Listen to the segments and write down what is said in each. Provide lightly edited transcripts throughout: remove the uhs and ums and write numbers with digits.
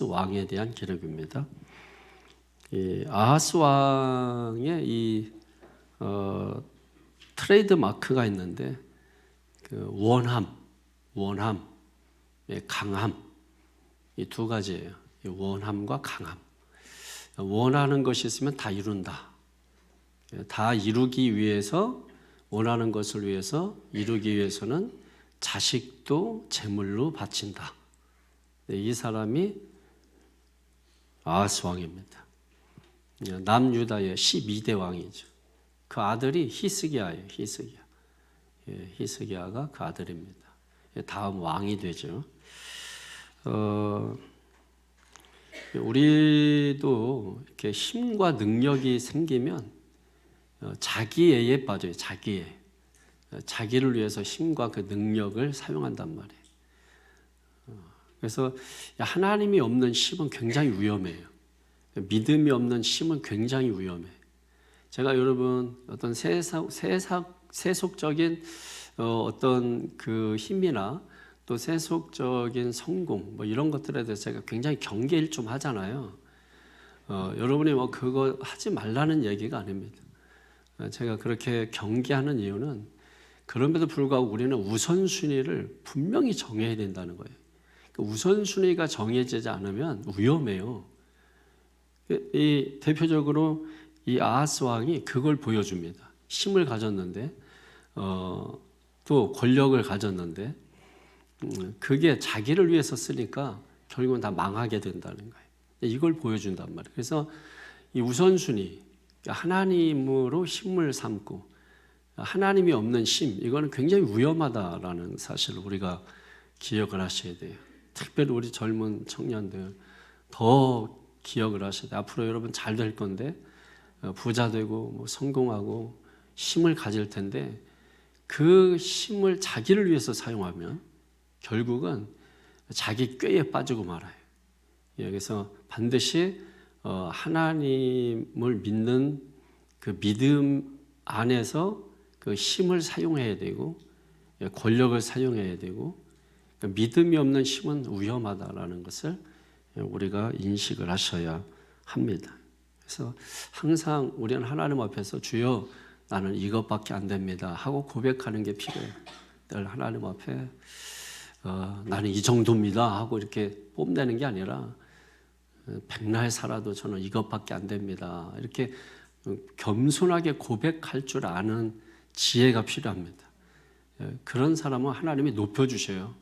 왕에 대한 기록입니다. 이 아하스 왕의 이 트레이드 마크가 있는데 그 원함, 강함 이 두 가지예요. 이 원함과 강함. 원하는 것이 있으면 다 이룬다. 다 이루기 위해서 원하는 것을 위해서 이루기 위해서는 자식도 제물로 바친다. 이 사람이 아하스 왕입니다. 남유다의 12대 왕이죠. 그 아들이 히스기야예요. 히스기야가 그 아들입니다. 다음 왕이 되죠. 우리도 이렇게 힘과 능력이 생기면 자기애에 빠져요. 자기를 위해서 힘과 그 능력을 사용한단 말이에요. 그래서 하나님이 없는 힘은 굉장히 위험해요. 믿음이 없는 힘은 굉장히 위험해요. 제가 여러분 어떤 세속적인 어떤 그 힘이나 또 세속적인 성공 뭐 이런 것들에 대해서 제가 굉장히 경계를 좀 하잖아요. 여러분이 뭐 그거 하지 말라는 얘기가 아닙니다. 제가 그렇게 경계하는 이유는 그럼에도 불구하고 우리는 우선순위를 분명히 정해야 된다는 거예요. 그 우선순위가 정해지지 않으면 위험해요. 이 대표적으로 이 아하스 왕이 그걸 보여줍니다. 힘을 가졌는데 또 권력을 가졌는데 그게 자기를 위해서 쓰니까 결국은 다 망하게 된다는 거예요. 이걸 보여준단 말이에요. 그래서 이 우선순위, 하나님으로 힘을 삼고 하나님이 없는 힘, 이거는 굉장히 위험하다라는 사실을 우리가 기억을 하셔야 돼요. 특별히 우리 젊은 청년들 더 기억을 하셔야 돼요. 앞으로 여러분 잘 될 건데 부자 되고 뭐 성공하고 힘을 가질 텐데 그 힘을 자기를 위해서 사용하면 결국은 자기 꾀에 빠지고 말아요. 그래서 반드시 하나님을 믿는 그 믿음 안에서 그 힘을 사용해야 되고 권력을 사용해야 되고 믿음이 없는 힘은 위험하다라는 것을 우리가 인식을 하셔야 합니다. 그래서 항상 우리는 하나님 앞에서 주여 나는 이것밖에 안 됩니다 하고 고백하는 게 필요해요. 늘 하나님 앞에 나는 이 정도입니다 하고 이렇게 뽐내는 게 아니라 백날 살아도 저는 이것밖에 안 됩니다. 이렇게 겸손하게 고백할 줄 아는 지혜가 필요합니다. 그런 사람은 하나님이 높여주셔요.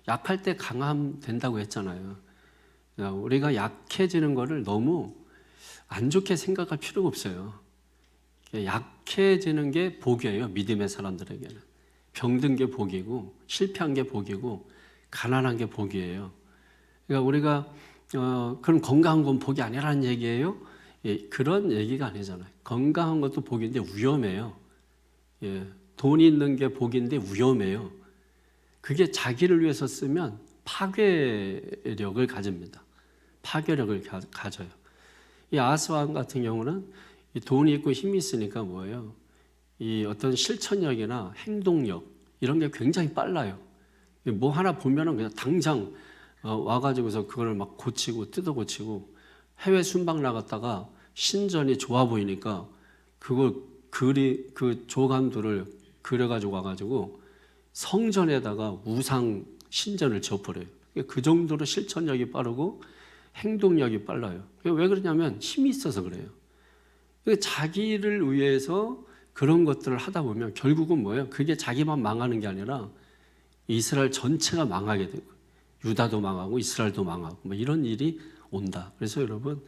약할 때 강함 된다고 했잖아요. 우리가 약해지는 것을 너무 안 좋게 생각할 필요가 없어요. 약해지는 게 복이에요. 믿음의 사람들에게는. 병든 게 복이고 실패한 게 복이고 가난한 게 복이에요. 그러니까 우리가 그럼 건강한 건 복이 아니라는 얘기예요? 그런 얘기가 아니잖아요. 건강한 것도 복인데 위험해요. 돈이 있는 게 복인데 위험해요. 그게 자기를 위해서 쓰면 파괴력을 가집니다. 파괴력을 가져요. 이 아하스 왕 같은 경우는 이 돈이 있고 힘이 있으니까 뭐예요? 이 어떤 실천력이나 행동력 이런 게 굉장히 빨라요. 뭐 하나 보면은 그냥 당장 와가지고서 그걸 막 고치고 뜯어 고치고 해외 순방 나갔다가 신전이 좋아 보이니까 그걸 그 조감들을 그려가지고 와가지고 성전에다가 우상 신전을 지어버려요. 그 정도로 실천력이 빠르고 행동력이 빨라요. 왜 그러냐면 힘이 있어서 그래요. 자기를 위해서 그런 것들을 하다 보면 결국은 뭐예요? 그게 자기만 망하는 게 아니라 이스라엘 전체가 망하게 되고 유다도 망하고 이스라엘도 망하고 뭐 이런 일이 온다. 그래서 여러분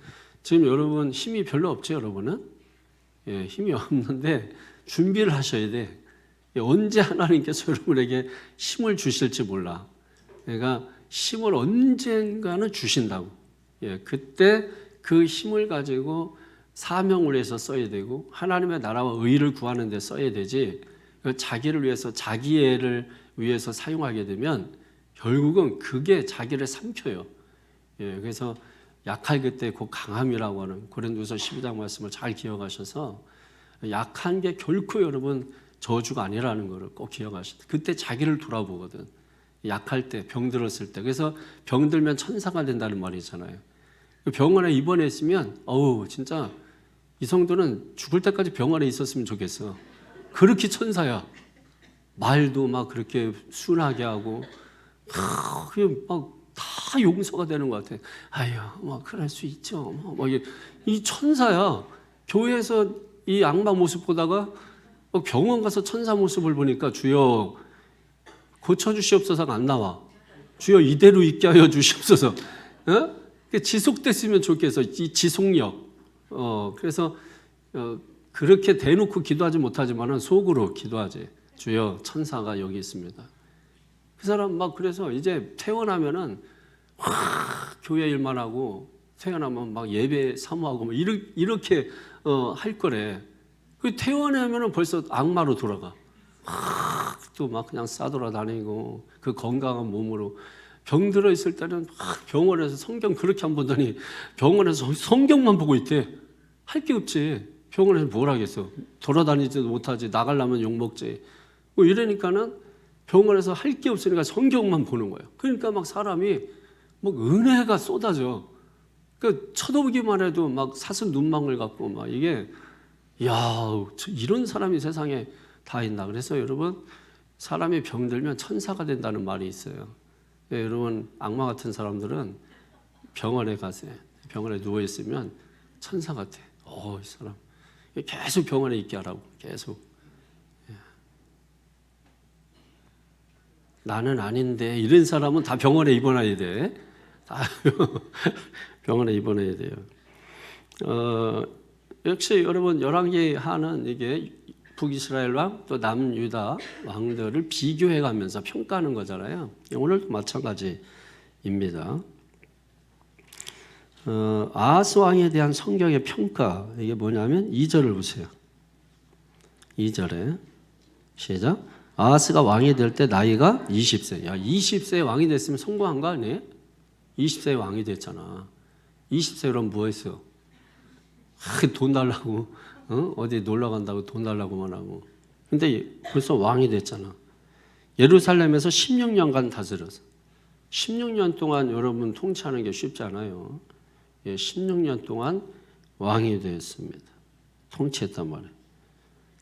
지금 여러분 힘이 별로 없죠, 여러분은? 힘이 없는데 준비를 하셔야 돼. 언제 하나님께서 여러분에게 힘을 주실지 몰라. 그러니까 힘을 언젠가는 주신다고. 그때 그 힘을 가지고 사명을 위해서 써야 되고 하나님의 나라와 의를 구하는 데 써야 되지. 자기를 위해서 자기애를 위해서 사용하게 되면 결국은 그게 자기를 삼켜요. 그래서 약할 그때 곧 강함이라고 하는 고린도서 12장 말씀을 잘 기억하셔서 약한 게 결코 여러분 저주가 아니라는 것을 꼭 기억하시다. 그때 자기를 돌아보거든. 약할 때, 병들었을 때. 그래서 병들면 천사가 된다는 말이 있잖아요. 병원에 입원했으면 진짜 이 성도는 죽을 때까지 병원에 있었으면 좋겠어. 그렇게 천사야. 말도 막 그렇게 순하게 하고 막 다 용서가 되는 것 같아. 아유, 막 그럴 수 있죠. 막 이 천사야. 교회에서 이 악마 모습 보다가 병원 가서 천사 모습을 보니까 주여 고쳐주시옵소서가 안 나와. 주여 이대로 있게 하여 주시옵소서. 지속됐으면 좋겠어. 이 지속력. 그래서 그렇게 대놓고 기도하지 못하지만은 속으로 기도하지. 주여 천사가 여기 있습니다. 그 사람 막 그래서 이제 퇴원하면은 교회 일만 하고 퇴원하면 막 예배 사모하고 막 이렇게 할 거래. 그 퇴원하면은 벌써 악마로 돌아가. 또 막 그냥 싸돌아다니고 그 건강한 몸으로 병들어 있을 때는 병원에서 성경 그렇게 안 보더니 병원에서 성경만 보고 있대. 할 게 없지. 병원에서 뭘 하겠어. 돌아다니지도 못하지. 나가려면 욕먹지. 뭐 이러니까는 병원에서 할 게 없으니까 성경만 보는 거예요. 그러니까 막 사람이 막 은혜가 쏟아져. 그 쳐다보기만 해도 막 사슴 눈망울 같고 막 이게 이런 사람이 세상에 다 있나. 그래서 여러분 사람이 병들면 천사가 된다는 말이 있어요. 여러분 악마 같은 사람들은 병원에 가세요. 병원에 누워 있으면 천사 같아. 이 사람 계속 병원에 있게 하라고. 계속. 나는 아닌데 이런 사람은 다 병원에 입원해야 돼. 다 병원에 입원해야 돼요. 역시 여러분 열왕기 하는 이게 북이스라엘 왕 또 남유다 왕들을 비교해가면서 평가하는 거잖아요. 오늘도 마찬가지입니다. 아하스 왕에 대한 성경의 평가 이게 뭐냐면 2절을 보세요. 2절에 시작. 아하스가 왕이 될 때 나이가 20세. 20세에 왕이 됐으면 성공한 거 아니에요? 20세에 왕이 됐잖아. 20세 그럼 뭐 했어? 돈 달라고 어디 놀러 간다고 돈 달라고만 하고. 근데 벌써 왕이 됐잖아. 예루살렘에서 16년간 다스렸어. 16년 동안 여러분 통치하는 게 쉽지 않아요. 16년 동안 왕이 되었습니다. 통치했단 말이에요.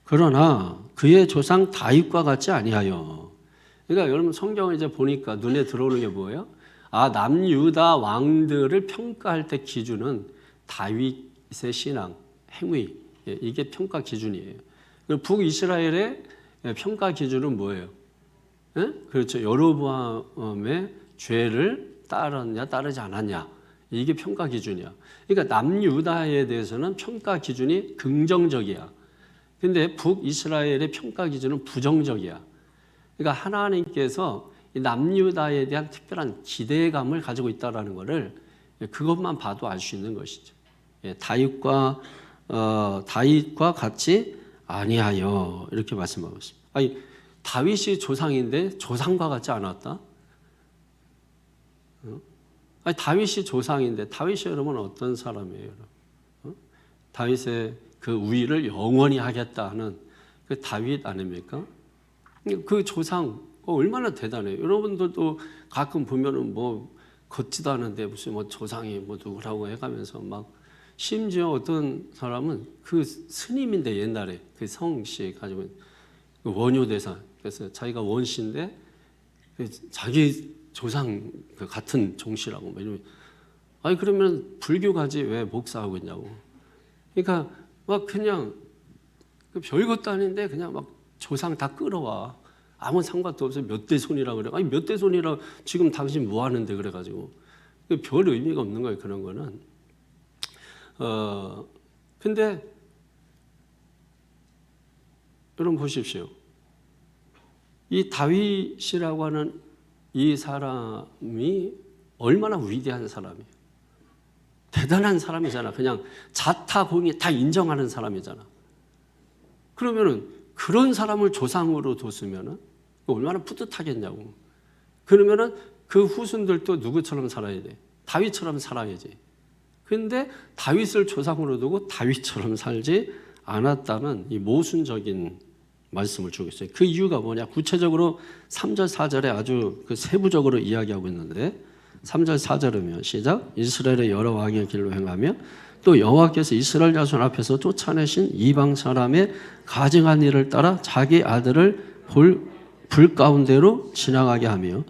그러나 그의 조상 다윗과 같지 아니하여. 그러니까 여러분 성경을 이제 보니까 눈에 들어오는 게 뭐예요? 남유다 왕들을 평가할 때 기준은 다윗의 신앙, 행위 이게 평가 기준이에요. 북이스라엘의 평가 기준은 뭐예요? 그렇죠. 여로보암의 죄를 따르냐 따르지 않았냐 이게 평가 기준이야. 그러니까 남유다에 대해서는 평가 기준이 긍정적이야. 근데 북이스라엘의 평가 기준은 부정적이야. 그러니까 하나님께서 남유다에 대한 특별한 기대감을 가지고 있다라는 것을 그것만 봐도 알 수 있는 것이죠. 다윗과 같이 아니하여 이렇게 말씀하고 있습니다. 아니 다윗이 조상인데 조상과 같지 않았다? 아니 다윗이 조상인데 다윗이 여러분 어떤 사람이에요? 다윗의 그 우위를 영원히 하겠다 하는 그 다윗 아닙니까? 그 조상 얼마나 대단해요. 여러분들도 가끔 보면은 뭐 걷지도 않은데 무슨 뭐 조상이 뭐 누구라고 해가면서 막 심지어 어떤 사람은 그 스님인데 옛날에 그 성씨 가지고 원효대사 그래서 자기가 원씨인데 자기 조상 같은 종씨라고 뭐 이러면 아니 그러면 불교 가지 왜 목사하고 있냐고. 그러니까 막 그냥 별것도 아닌데 그냥 막 조상 다 끌어와. 아무 상관도 없어요. 몇 대 손이라 그래. 아니 몇 대 손이라 지금 당신 뭐 하는데 그래가지고 별 의미가 없는 거예요. 그런 거는. 근데 여러분 보십시오. 이 다윗이라고 하는 이 사람이 얼마나 위대한 사람이에요. 대단한 사람이잖아. 그냥 자타공인 다 인정하는 사람이잖아. 그러면은 그런 사람을 조상으로 뒀으면은 얼마나 뿌듯하겠냐고. 그러면은 그 후손들도 누구처럼 살아야 돼? 다윗처럼 살아야지. 근데 다윗을 조상으로 두고 다윗처럼 살지 않았다는 이 모순적인 말씀을 주고 있어요. 그 이유가 뭐냐? 구체적으로 3절 4절에 아주 그 세부적으로 이야기하고 있는데 3절 4절이면 시작. 이스라엘의 여러 왕의 길로 행하며 또 여호와께서 이스라엘 자손 앞에서 쫓아내신 이방 사람의 가증한 일을 따라 자기 아들을 불 가운데로 지나가게 하며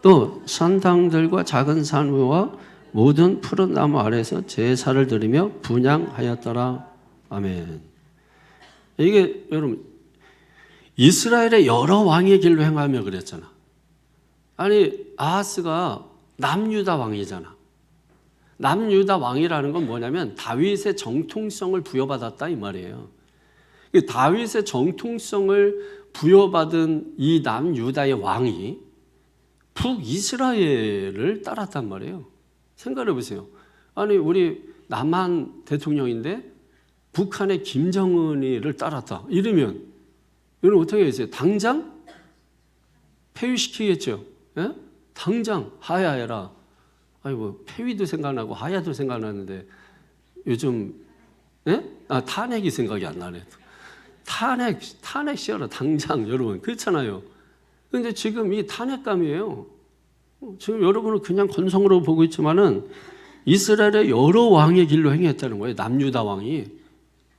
또 산당들과 작은 산 위와 모든 푸른 나무 아래에서 제사를 드리며 분향하였더라. 아멘. 이게 여러분 이스라엘의 여러 왕의 길로 행하며 그랬잖아. 아니 아하스가 남유다 왕이잖아. 남유다 왕이라는 건 뭐냐면 다윗의 정통성을 부여받았다 이 말이에요. 다윗의 정통성을 부여받은 이 남유다의 왕이 북이스라엘을 따랐단 말이에요. 생각해 보세요. 아니 우리 남한 대통령인데 북한의 김정은이를 따랐다. 이러면 이건 어떻게 했어요? 당장 폐위시키겠죠. 예? 당장 하야해라. 아이고 폐위도 생각나고 하야도 생각나는데 요즘 예? 탄핵이 생각이 안 나네. 탄핵 시어라 당장 여러분 그렇잖아요. 그런데 지금 이 탄핵감이에요. 지금 여러분은 그냥 건성으로 보고 있지만은 이스라엘의 여러 왕의 길로 행했다는 거예요. 남유다 왕이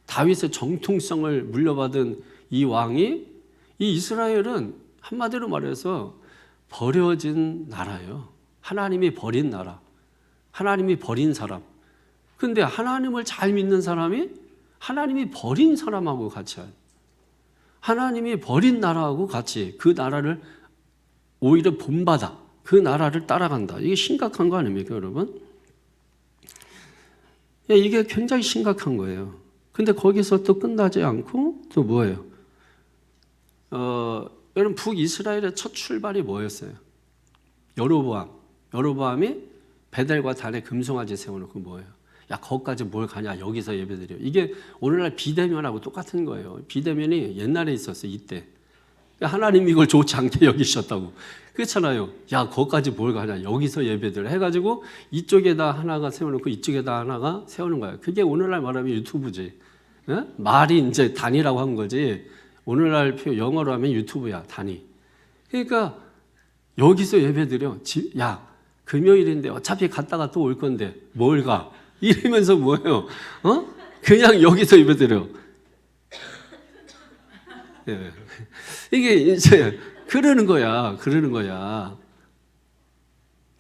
다윗의 정통성을 물려받은 이 왕이 이 이스라엘은 한마디로 말해서 버려진 나라예요. 하나님이 버린 나라, 하나님이 버린 사람. 근데 하나님을 잘 믿는 사람이 하나님이 버린 사람하고 같이 하나님이 버린 나라하고 같이 그 나라를 오히려 본받아 그 나라를 따라간다. 이게 심각한 거 아닙니까 여러분? 이게 굉장히 심각한 거예요. 근데 거기서 또 끝나지 않고 또 뭐예요? 여러분 북이스라엘의 첫 출발이 뭐였어요? 여로보암이 베델과 단에 금송아지 세워놓고 뭐예요? 야 거기까지 뭘 가냐 여기서 예배드려. 이게 오늘날 비대면하고 똑같은 거예요. 비대면이 옛날에 있었어요. 이때 하나님이 이걸 좋지 않게 여기셨다고. 그렇잖아요. 야 거기까지 뭘 가냐 여기서 예배드려 해가지고 이쪽에다 하나가 세워놓고 이쪽에다 하나가 세우는 거예요. 그게 오늘날 말하면 유튜브지. 예? 말이 이제 단이라고 한 거지. 오늘날 영어로 하면 유튜브야 단이. 그러니까 여기서 예배드려. 야 금요일인데 어차피 갔다가 또 올 건데 뭘 가? 이러면서 뭐예요? 그냥 여기서 예배드려. 예. 이게 이제 그러는 거야.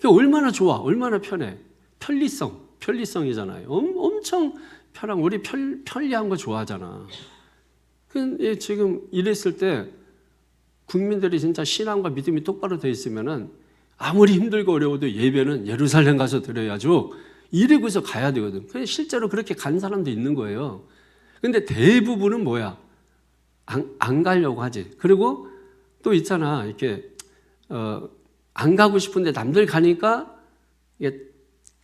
얼마나 좋아, 얼마나 편해. 편리성이잖아요. 엄청 편한. 우리 편리한 거 좋아하잖아. 근데 지금 이랬을 때 국민들이 진짜 신앙과 믿음이 똑바로 돼 있으면은 아무리 힘들고 어려워도 예배는 예루살렘 가서 드려야죠. 이러고서 가야 되거든. 실제로 그렇게 간 사람도 있는 거예요. 근데 대부분은 뭐야? 안 가려고 하지. 그리고 또 있잖아. 이렇게 안 가고 싶은데 남들 가니까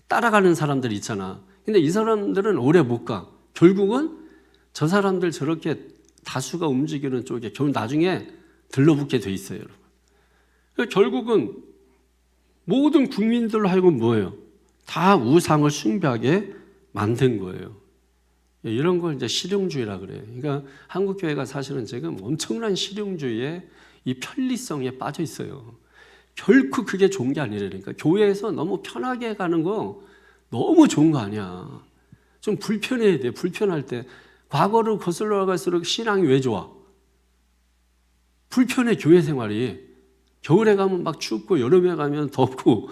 따라가는 사람들 있잖아. 근데 이 사람들은 오래 못 가. 결국은 저 사람들 저렇게 다수가 움직이는 쪽에 결국 나중에 들러붙게 돼 있어요, 여러분. 결국은 모든 국민들로 하여금 뭐예요? 다 우상을 숭배하게 만든 거예요. 이런 걸 이제 실용주의라 그래요. 그러니까 한국 교회가 사실은 지금 엄청난 실용주의에 이 편리성에 빠져 있어요. 결코 그게 좋은 게 아니라니까. 교회에서 너무 편하게 가는 거 너무 좋은 거 아니야. 좀 불편해야 돼. 불편할 때 과거로 거슬러 갈수록 신앙이 왜 좋아? 불편해 교회 생활이. 겨울에 가면 막 춥고 여름에 가면 덥고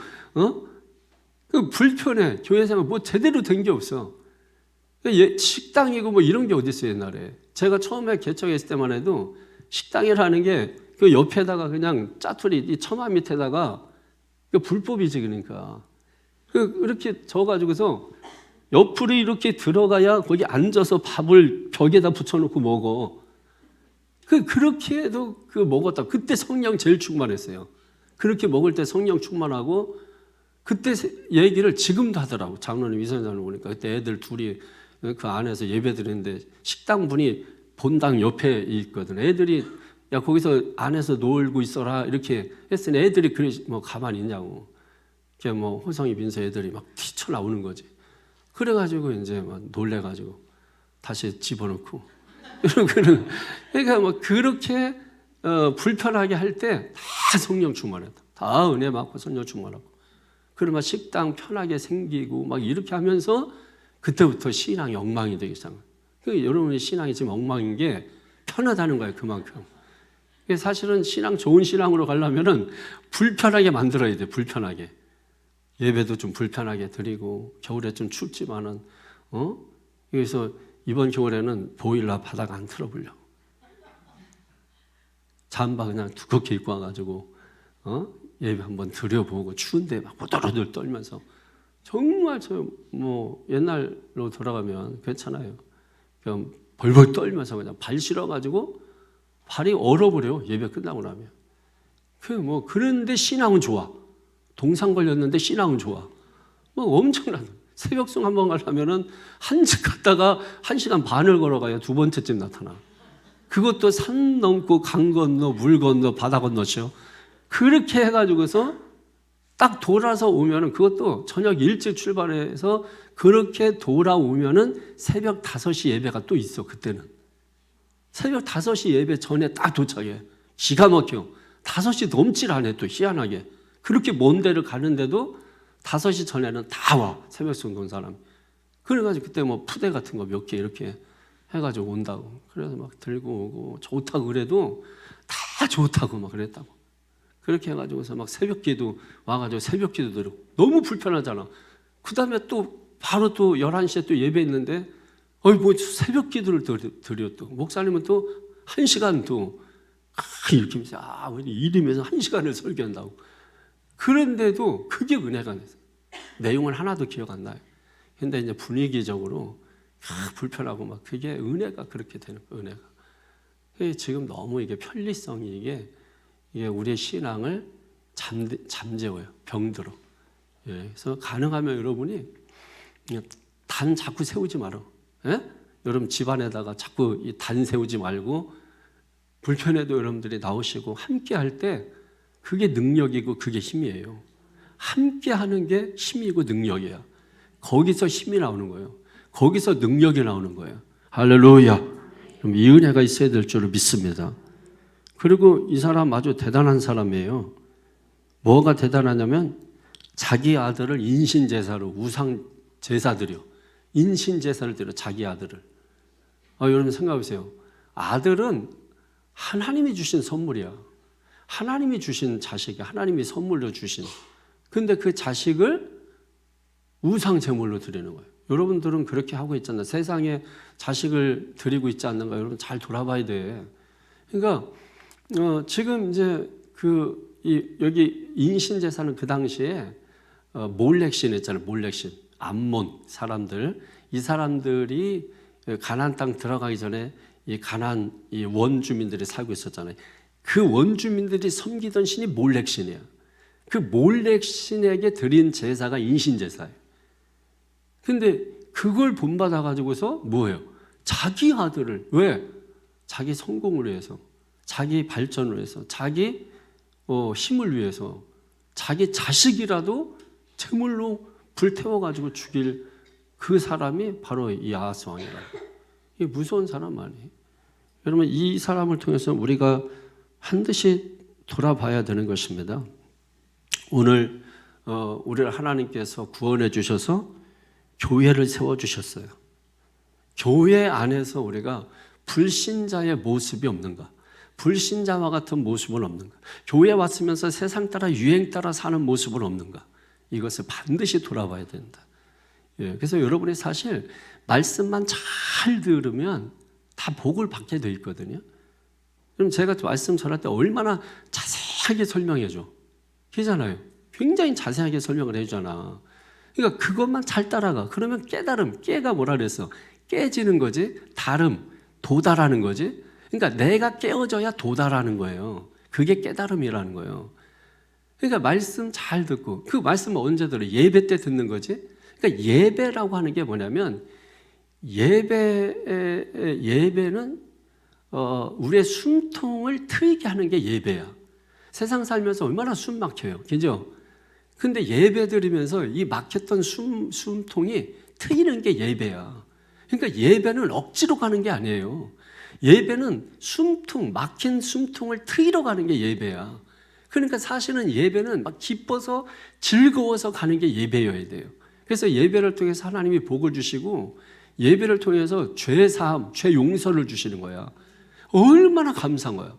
그 불편해 교회 생활. 뭐 제대로 된 게 없어. 식당이고 뭐 이런 게 어디 있어요 옛날에. 제가 처음에 개척했을 때만 해도 식당이라는 게 그 옆에다가 그냥 짜투리 이 처마 밑에다가 그 불법이지. 그러니까 이렇게 져가지고서 옆으로 이렇게 들어가야 거기 앉아서 밥을 벽에다 붙여놓고 먹어. 그렇게 해도 먹었다. 그때 성령 제일 충만했어요. 그렇게 먹을 때 성령 충만하고 그때 얘기를 지금도 하더라고. 장로님 이선장님 오니까 그때 애들 둘이 그 안에서 예배 드리는데 식당 분이 본당 옆에 있거든. 애들이 야 거기서 안에서 놀고 있어라 이렇게 했으니 애들이 그래 뭐 가만히 있냐고. 이렇게 뭐 호성이 빈서 애들이 막 튀쳐나오는 거지. 그래가지고 이제 막 놀래가지고 다시 집어넣고 그러니까 뭐 그렇게 불편하게 할 때 다 성령 충만했다. 다 은혜 받고 성령 충만하고. 그러면 식당 편하게 생기고 막 이렇게 하면서 그때부터 신앙이 엉망이 되기 시작한 거예요. 그러니까 여러분의 신앙이 지금 엉망인 게 편하다는 거예요. 그만큼. 사실은 신앙 좋은 신앙으로 가려면은 불편하게 만들어야 돼. 불편하게. 예배도 좀 불편하게 드리고 겨울에 좀 춥지만은 그래서 이번 겨울에는 보일러 바닥 안 틀어보려고. 잠바 그냥 두껍게 입고 와가지고 예배 한번 드려보고 추운데 막 보들보들 떨면서 정말 저 뭐 옛날로 돌아가면 괜찮아요. 그냥 벌벌 떨면서 그냥 발 실어가지고 발이 얼어버려요. 예배 끝나고 나면. 그런데 신앙은 좋아. 동상 걸렸는데 신앙은 좋아. 엄청난 새벽송 한번 가려면은 한집 갔다가 1시간 반을 걸어가야 두 번째쯤 나타나. 그것도 산 넘고 강 건너 물 건너 바다 건너죠. 그렇게 해가지고서 딱 돌아서 오면은 그것도 저녁 일찍 출발해서 그렇게 돌아오면은 새벽 5시 예배가 또 있어. 그때는 새벽 5시 예배 전에 딱 도착해. 기가 막혀. 5시 넘질 않아. 또 희한하게 그렇게 먼 데를 가는데도 5시 전에는 다 와. 새벽송 돈 사람. 그래가지고 그때 뭐 푸대 같은 거 몇 개 이렇게 해가지고 온다고. 그래서 막 들고 오고 좋다고 그래도 다 좋다고 막 그랬다고. 그렇게 해가지고서 막 새벽기도 와가지고 새벽기도 드리고 너무 불편하잖아. 그 다음에 또 바로 또 11시에 또 예배 있는데 뭐 새벽기도를 드려 또 목사님은 또 1시간 또 이렇게 왜 이러면서 1시간을 설교한다고. 그런데도 그게 은혜가 됐어요. 내용은 하나도 기억 안 나요. 근데 이제 분위기적으로 불편하고 막 그게 은혜가 그렇게 되는 거예요. 은혜가. 지금 너무 이게 편리성이 이게 우리의 신앙을 잠재워요. 병들어. 그래서 가능하면 여러분이 단 자꾸 세우지 마라. 여러분 집안에다가 자꾸 이 단 세우지 말고 불편해도 여러분들이 나오시고 함께 할 때 그게 능력이고 그게 힘이에요. 함께 하는 게 힘이고 능력이야. 거기서 힘이 나오는 거예요. 거기서 능력이 나오는 거예요. 할렐루야. 그럼 이 은혜가 있어야 될 줄을 믿습니다. 그리고 이 사람 아주 대단한 사람이에요. 뭐가 대단하냐면 자기 아들을 인신제사로 우상제사 드려. 인신제사를 드려 자기 아들을. 여러분 생각해보세요. 아들은 하나님이 주신 선물이야. 하나님이 주신 자식이 하나님이 선물로 주신. 근데 그 자식을 우상 제물로 드리는 거예요. 여러분들은 그렇게 하고 있잖아요. 세상에 자식을 드리고 있지 않는가? 여러분 잘 돌아봐야 돼. 그러니까 지금 이제 여기 인신제사는 그 당시에 몰렉신 했잖아요. 몰렉신, 암몬 사람들. 이 사람들이 가나안 땅 들어가기 전에 이 가나안 이 원주민들이 살고 있었잖아요. 그 원주민들이 섬기던 신이 몰렉신이야. 그 몰렉신에게 드린 제사가 인신제사예요. 근데 그걸 본받아 가지고서 뭐예요? 자기 아들을 왜? 자기 성공을 위해서, 자기 발전을 위해서, 자기 힘을 위해서, 자기 자식이라도 제물로 불태워 가지고 죽일 그 사람이 바로 이 아하스 왕이라고. 이게 무서운 사람 아니에요? 여러분 이 사람을 통해서 우리가 반드시 돌아봐야 되는 것입니다. 오늘 우리를 하나님께서 구원해 주셔서 교회를 세워주셨어요. 교회 안에서 우리가 불신자의 모습이 없는가? 불신자와 같은 모습은 없는가? 교회 왔으면서 세상 따라 유행 따라 사는 모습은 없는가? 이것을 반드시 돌아봐야 된다. 그래서 여러분이 사실 말씀만 잘 들으면 다 복을 받게 돼 있거든요. 그럼 제가 말씀 전할 때 얼마나 자세하게 설명해 줘. 그잖아요. 굉장히 자세하게 설명을 해주잖아. 그러니까 그것만 잘 따라가. 그러면 깨달음, 깨가 뭐라 그랬어? 깨지는 거지. 다름, 도달하는 거지. 그러니까 내가 깨어져야 도달하는 거예요. 그게 깨달음이라는 거예요. 그러니까 말씀 잘 듣고 그 말씀은 언제 들어? 예배 때 듣는 거지. 그러니까 예배라고 하는 게 뭐냐면 예배는 우리의 숨통을 트이게 하는 게 예배야. 세상 살면서 얼마나 숨 막혀요. 그죠? 근데 예배 드리면서 이 막혔던 숨통이 트이는 게 예배야. 그러니까 예배는 억지로 가는 게 아니에요. 예배는 숨통, 막힌 숨통을 트이러 가는 게 예배야. 그러니까 사실은 예배는 막 기뻐서 즐거워서 가는 게 예배여야 돼요. 그래서 예배를 통해서 하나님이 복을 주시고 예배를 통해서 죄 사함, 죄 용서를 주시는 거야. 얼마나 감사한 거야.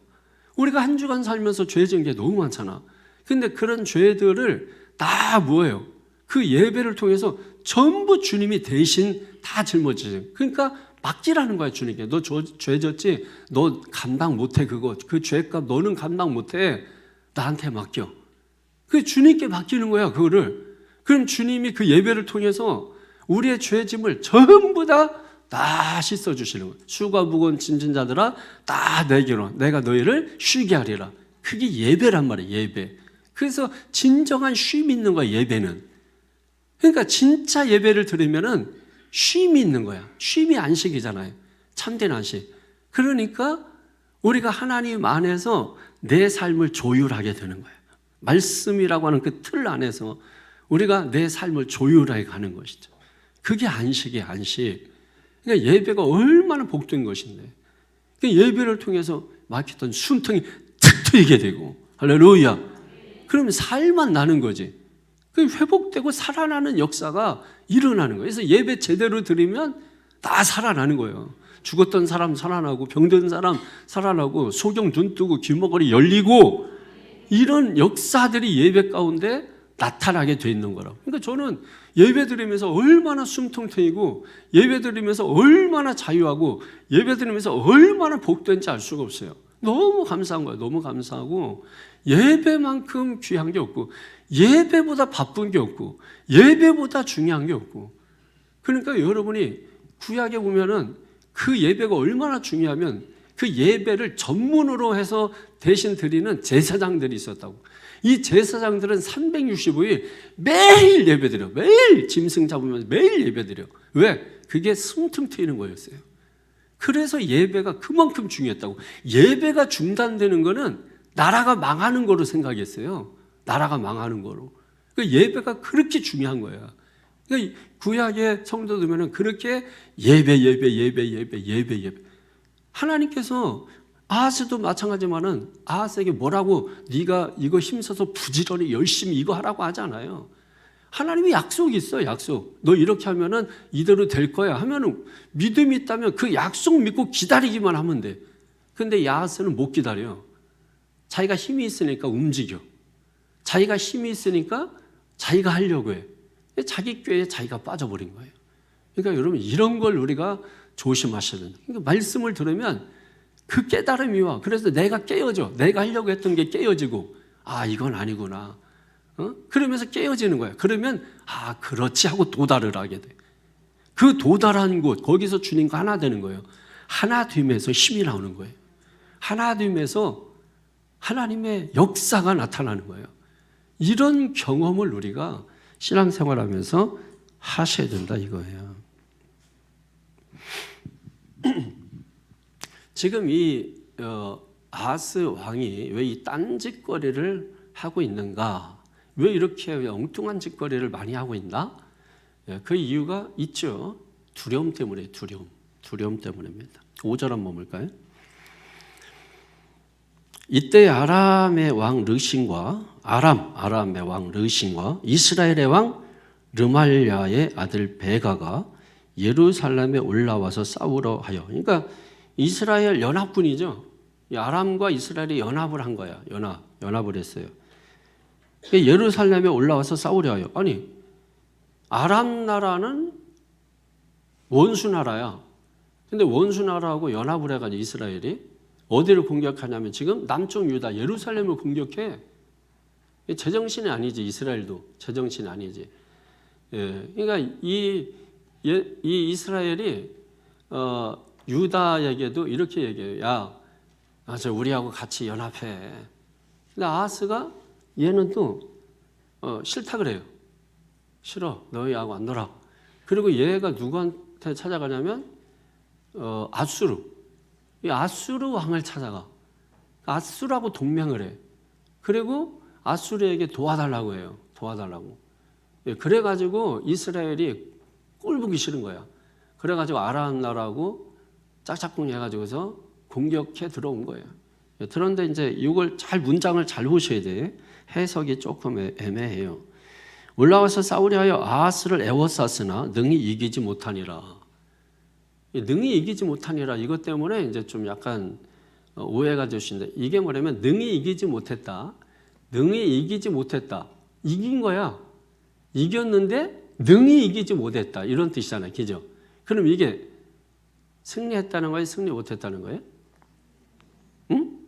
우리가 한 주간 살면서 죄 지은 게 너무 많잖아. 근데 그런 죄들을 다 뭐예요? 그 예배를 통해서 전부 주님이 대신 다 짊어지세요. 그러니까 맡기라는 거야, 주님께. 너 죄 졌지? 너 감당 못해, 그거. 그 죄값 너는 감당 못해. 나한테 맡겨. 그 주님께 맡기는 거야, 그거를. 그럼 주님이 그 예배를 통해서 우리의 죄짐을 전부 다 씻어주시는 거예요. 수가 무거운 짐진 자들아 다 내게로 내가 너희를 쉬게 하리라. 그게 예배란 말이에요. 예배. 그래서 진정한 쉼이 있는 거야, 예배는. 그러니까 진짜 예배를 드리면은 쉼이 있는 거야. 쉼이 안식이잖아요. 참된 안식. 그러니까 우리가 하나님 안에서 내 삶을 조율하게 되는 거예요. 말씀이라고 하는 그 틀 안에서 우리가 내 삶을 조율해 가는 것이죠. 그게 안식이에요, 안식. 그러니까 예배가 얼마나 복된 것인데. 그러니까 예배를 통해서 막혔던 숨통이 탁 트이게 되고, 할렐루야. 그러면 살만 나는 거지. 그 회복되고 살아나는 역사가 일어나는 거예요. 그래서 예배 제대로 드리면 다 살아나는 거예요. 죽었던 사람 살아나고, 병든 사람 살아나고, 소경 눈 뜨고, 귀머거리 열리고, 이런 역사들이 예배 가운데 나타나게 돼 있는 거라고. 그러니까 저는 예배 드리면서 얼마나 숨통 트이고, 예배 드리면서 얼마나 자유하고, 예배 드리면서 얼마나 복된지 알 수가 없어요. 너무 감사한 거예요. 너무 감사하고, 예배만큼 귀한 게 없고, 예배보다 바쁜 게 없고, 예배보다 중요한 게 없고. 그러니까 여러분이 구약에 보면은 그 예배가 얼마나 중요하면 그 예배를 전문으로 해서 대신 드리는 제사장들이 있었다고. 이 제사장들은 365일 매일 예배드려. 매일 짐승 잡으면서 매일 예배드려. 왜? 그게 숨통 트이는 거였어요. 그래서 예배가 그만큼 중요했다고. 예배가 중단되는 거는 나라가 망하는 거로 생각했어요. 나라가 망하는 거로. 그러니까 예배가 그렇게 중요한 거야. 그러니까 구약의 성도들은 그렇게 예배. 하나님께서 아하스도 마찬가지지만은 아하스에게 뭐라고 네가 이거 힘써서 부지런히 열심히 이거 하라고 하지 않아요. 하나님이 약속이 있어, 약속. 너 이렇게 하면은 이대로 될 거야 하면은 믿음이 있다면 그 약속 믿고 기다리기만 하면 돼. 근데 아하스는 못 기다려. 자기가 힘이 있으니까 움직여. 자기가 힘이 있으니까 자기가 하려고 해. 자기 꾀에 자기가 빠져버린 거예요. 그러니까 여러분 이런 걸 우리가 조심하셔야 된다. 그러니까 말씀을 들으면 그 깨달음이 와. 그래서 내가 깨어져. 내가 하려고 했던 게 깨어지고, 아, 이건 아니구나. 그러면서 깨어지는 거야. 그러면, 아, 그렇지 하고 도달을 하게 돼. 그 도달한 곳, 거기서 주님과 하나 되는 거예요. 하나 됨에서 힘이 나오는 거예요. 하나 됨에서 하나님의 역사가 나타나는 거예요. 이런 경험을 우리가 신앙생활하면서 하셔야 된다 이거예요. 지금 이 아하스 왕이 왜 이 딴짓거리를 하고 있는가? 왜 이렇게 엉뚱한 짓거리를 많이 하고 있나? 그 이유가 있죠. 두려움 때문에 두려움 때문입니다. 5절 한번 볼까요? 이때 아람의 왕 르신과 아람의 왕 르신과 이스라엘의 왕 르말야의 아들 베가가 예루살렘에 올라와서 싸우러 하여. 그러니까 이스라엘 연합군이죠. 아람과 이스라엘이 연합을 한 거야. 연합을 했어요. 예루살렘에 올라와서 싸우려 하여. 아니, 아람 나라는 원수 나라야. 근데 원수 나라하고 연합을 해가지고 이스라엘이 어디를 공격하냐면 지금 남쪽 유다 예루살렘을 공격해. 제정신이 아니지. 이스라엘도 제정신이 아니지. 예, 그러니까 이 이스라엘이 유다에게도 이렇게 얘기해요. 야, 저 우리하고 같이 연합해. 근데 아하스가 얘는 또 싫다 그래요. 싫어. 너희하고 안 놀아. 그리고 얘가 누구한테 찾아가냐면 아수르. 이 아수르 왕을 찾아가. 아수르하고 동맹을 해. 그리고 아수르에게 도와달라고 해요. 도와달라고. 그래가지고 이스라엘이 꼴보기 싫은 거야. 그래가지고 아람 나라하고 짝짝꿍 해가지고서 공격해 들어온 거예요. 그런데 이제 이걸 문장을 잘 보셔야 돼. 해석이 조금 애매해요. 올라와서 싸우려 하여 아하스를 에워쌌으나 능히 이기지 못하니라. 능히 이기지 못하니라 이것 때문에 이제 좀 약간 오해가 되시는데, 이게 뭐냐면 능히 이기지 못했다. 능히 이기지 못했다. 이긴 거야. 이겼는데 능히 이기지 못했다. 이런 뜻이잖아요. 그죠? 그럼 이게 승리했다는 거예요? 승리 못했다는 거예요? 응?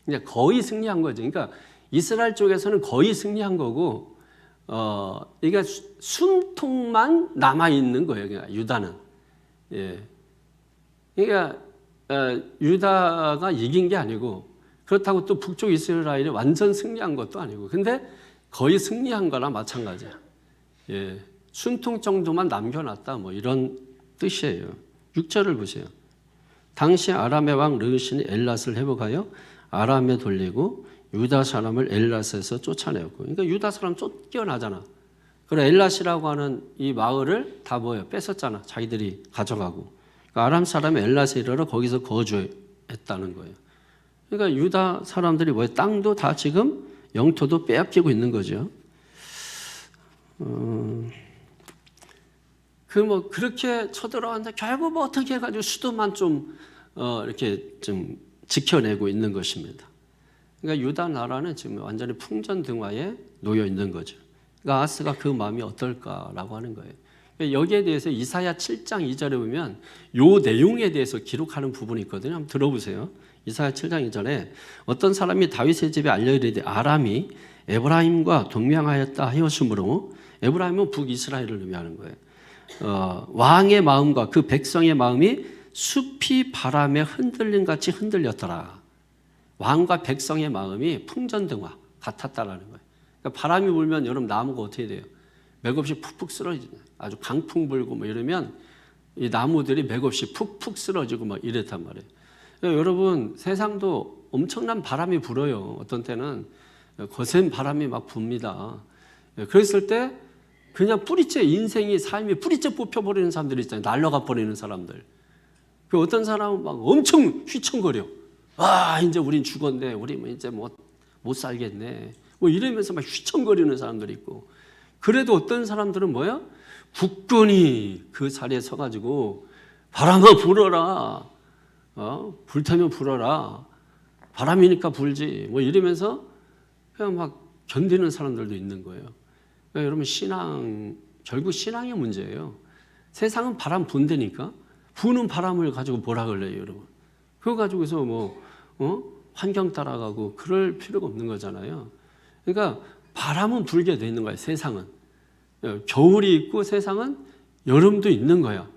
이제 거의 승리한 거죠. 그러니까 이스라엘 쪽에서는 거의 승리한 거고, 이게 숨통만 남아있는 거예요. 그러니까 유다는. 예. 그러니까, 유다가 이긴 게 아니고, 그렇다고 또 북쪽 이스라엘이 완전 승리한 것도 아니고, 근데 거의 승리한 거나 마찬가지야. 예. 숨통 정도만 남겨놨다. 뭐 이런 뜻이에요. 6절을 보세요. 당시 아람의 왕 르신이 엘랏을 회복하여 아람에 돌리고 유다 사람을 엘랏에서 쫓아내었고, 그러니까 유다 사람 쫓겨나잖아. 그래 엘랏이라고 하는 이 마을을 다 뭐예요? 뺏었잖아. 자기들이 가져가고. 그러니까 아람 사람이 엘랏에 이르러 거기서 거주했다는 거예요. 그러니까 유다 사람들이 뭐예요? 땅도 다 지금 영토도 빼앗기고 있는 거죠. 그렇게 쳐들어왔는데 결국 뭐 어떻게 해가지고 수도만 좀 이렇게 좀 지켜내고 있는 것입니다. 그러니까 유다 나라는 지금 완전히 풍전등화에 놓여 있는 거죠. 그러니까 아하스가 그 마음이 어떨까라고 하는 거예요. 여기에 대해서 이사야 7장 2절에 보면 요 내용에 대해서 기록하는 부분이 있거든요. 한번 들어보세요. 이사야 7장 2절에 어떤 사람이 다윗의 집에 알려 이르되 아람이 에브라임과 동맹하였다 하였으므로, 에브라임은 북이스라엘을 의미하는 거예요. 왕의 마음과 그 백성의 마음이 숲이 바람에 흔들림 같이 흔들렸더라. 왕과 백성의 마음이 풍전등화 같았다라는 거예요. 그러니까 바람이 불면 여러분 나무가 어떻게 돼요? 맥없이 푹푹 쓰러지잖아요. 아주 강풍 불고 뭐 이러면 이 나무들이 맥없이 푹푹 쓰러지고 막 이랬단 말이에요. 그러니까 여러분 세상도 엄청난 바람이 불어요. 어떤 때는 거센 바람이 막 붑니다. 그랬을 때 그냥 뿌리째 인생이 삶이 뿌리째 뽑혀버리는 사람들이 있잖아요. 날아가 버리는 사람들. 그 어떤 사람은 막 엄청 휘청거려. 와 이제 우린 죽었네. 우리 뭐 이제 못 살겠네. 뭐 이러면서 막 휘청거리는 사람들이 있고. 그래도 어떤 사람들은 뭐야? 굳건히 그 자리에 서가지고 바람아 불어라. 불타면 불어라. 바람이니까 불지. 뭐 이러면서 그냥 막 견디는 사람들도 있는 거예요. 그러니까 여러분 결국 신앙의 문제예요. 세상은 바람 분대니까 부는 바람을 가지고 뭐라 그래요, 여러분? 그거 가지고서 환경 따라가고 그럴 필요가 없는 거잖아요. 그러니까 바람은 불게 돼 있는 거예요, 세상은. 겨울이 있고 세상은 여름도 있는 거야.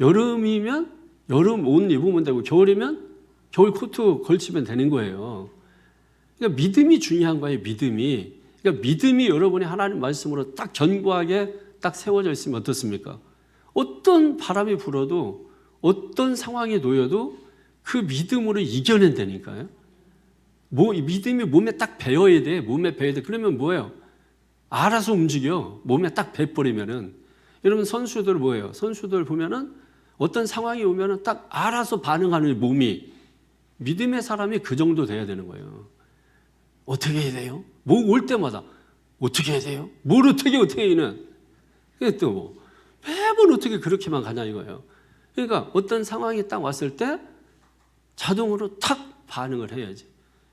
여름이면 여름 옷 입으면 되고 겨울이면 겨울 코트 걸치면 되는 거예요. 그러니까 믿음이 중요한 거예요, 믿음이. 그러니까 믿음이 여러분이 하나님 말씀으로 딱 견고하게 딱 세워져 있으면 어떻습니까? 어떤 바람이 불어도 어떤 상황에 놓여도 그 믿음으로 이겨낸다니까요. 믿음이 몸에 딱 배어야 돼. 몸에 배어야 돼. 그러면 뭐예요? 알아서 움직여. 몸에 딱 배버리면은. 여러분 선수들 뭐예요? 선수들 보면은 어떤 상황이 오면은 딱 알아서 반응하는 몸이. 믿음의 사람이 그 정도 돼야 되는 거예요. 어떻게 해야 돼요? 뭐 올 때마다 어떻게 해야 돼요? 뭘 어떻게 해는? 그게 또 매번 어떻게 그렇게만 가냐 이거예요. 그러니까 어떤 상황이 딱 왔을 때 자동으로 탁 반응을 해야지.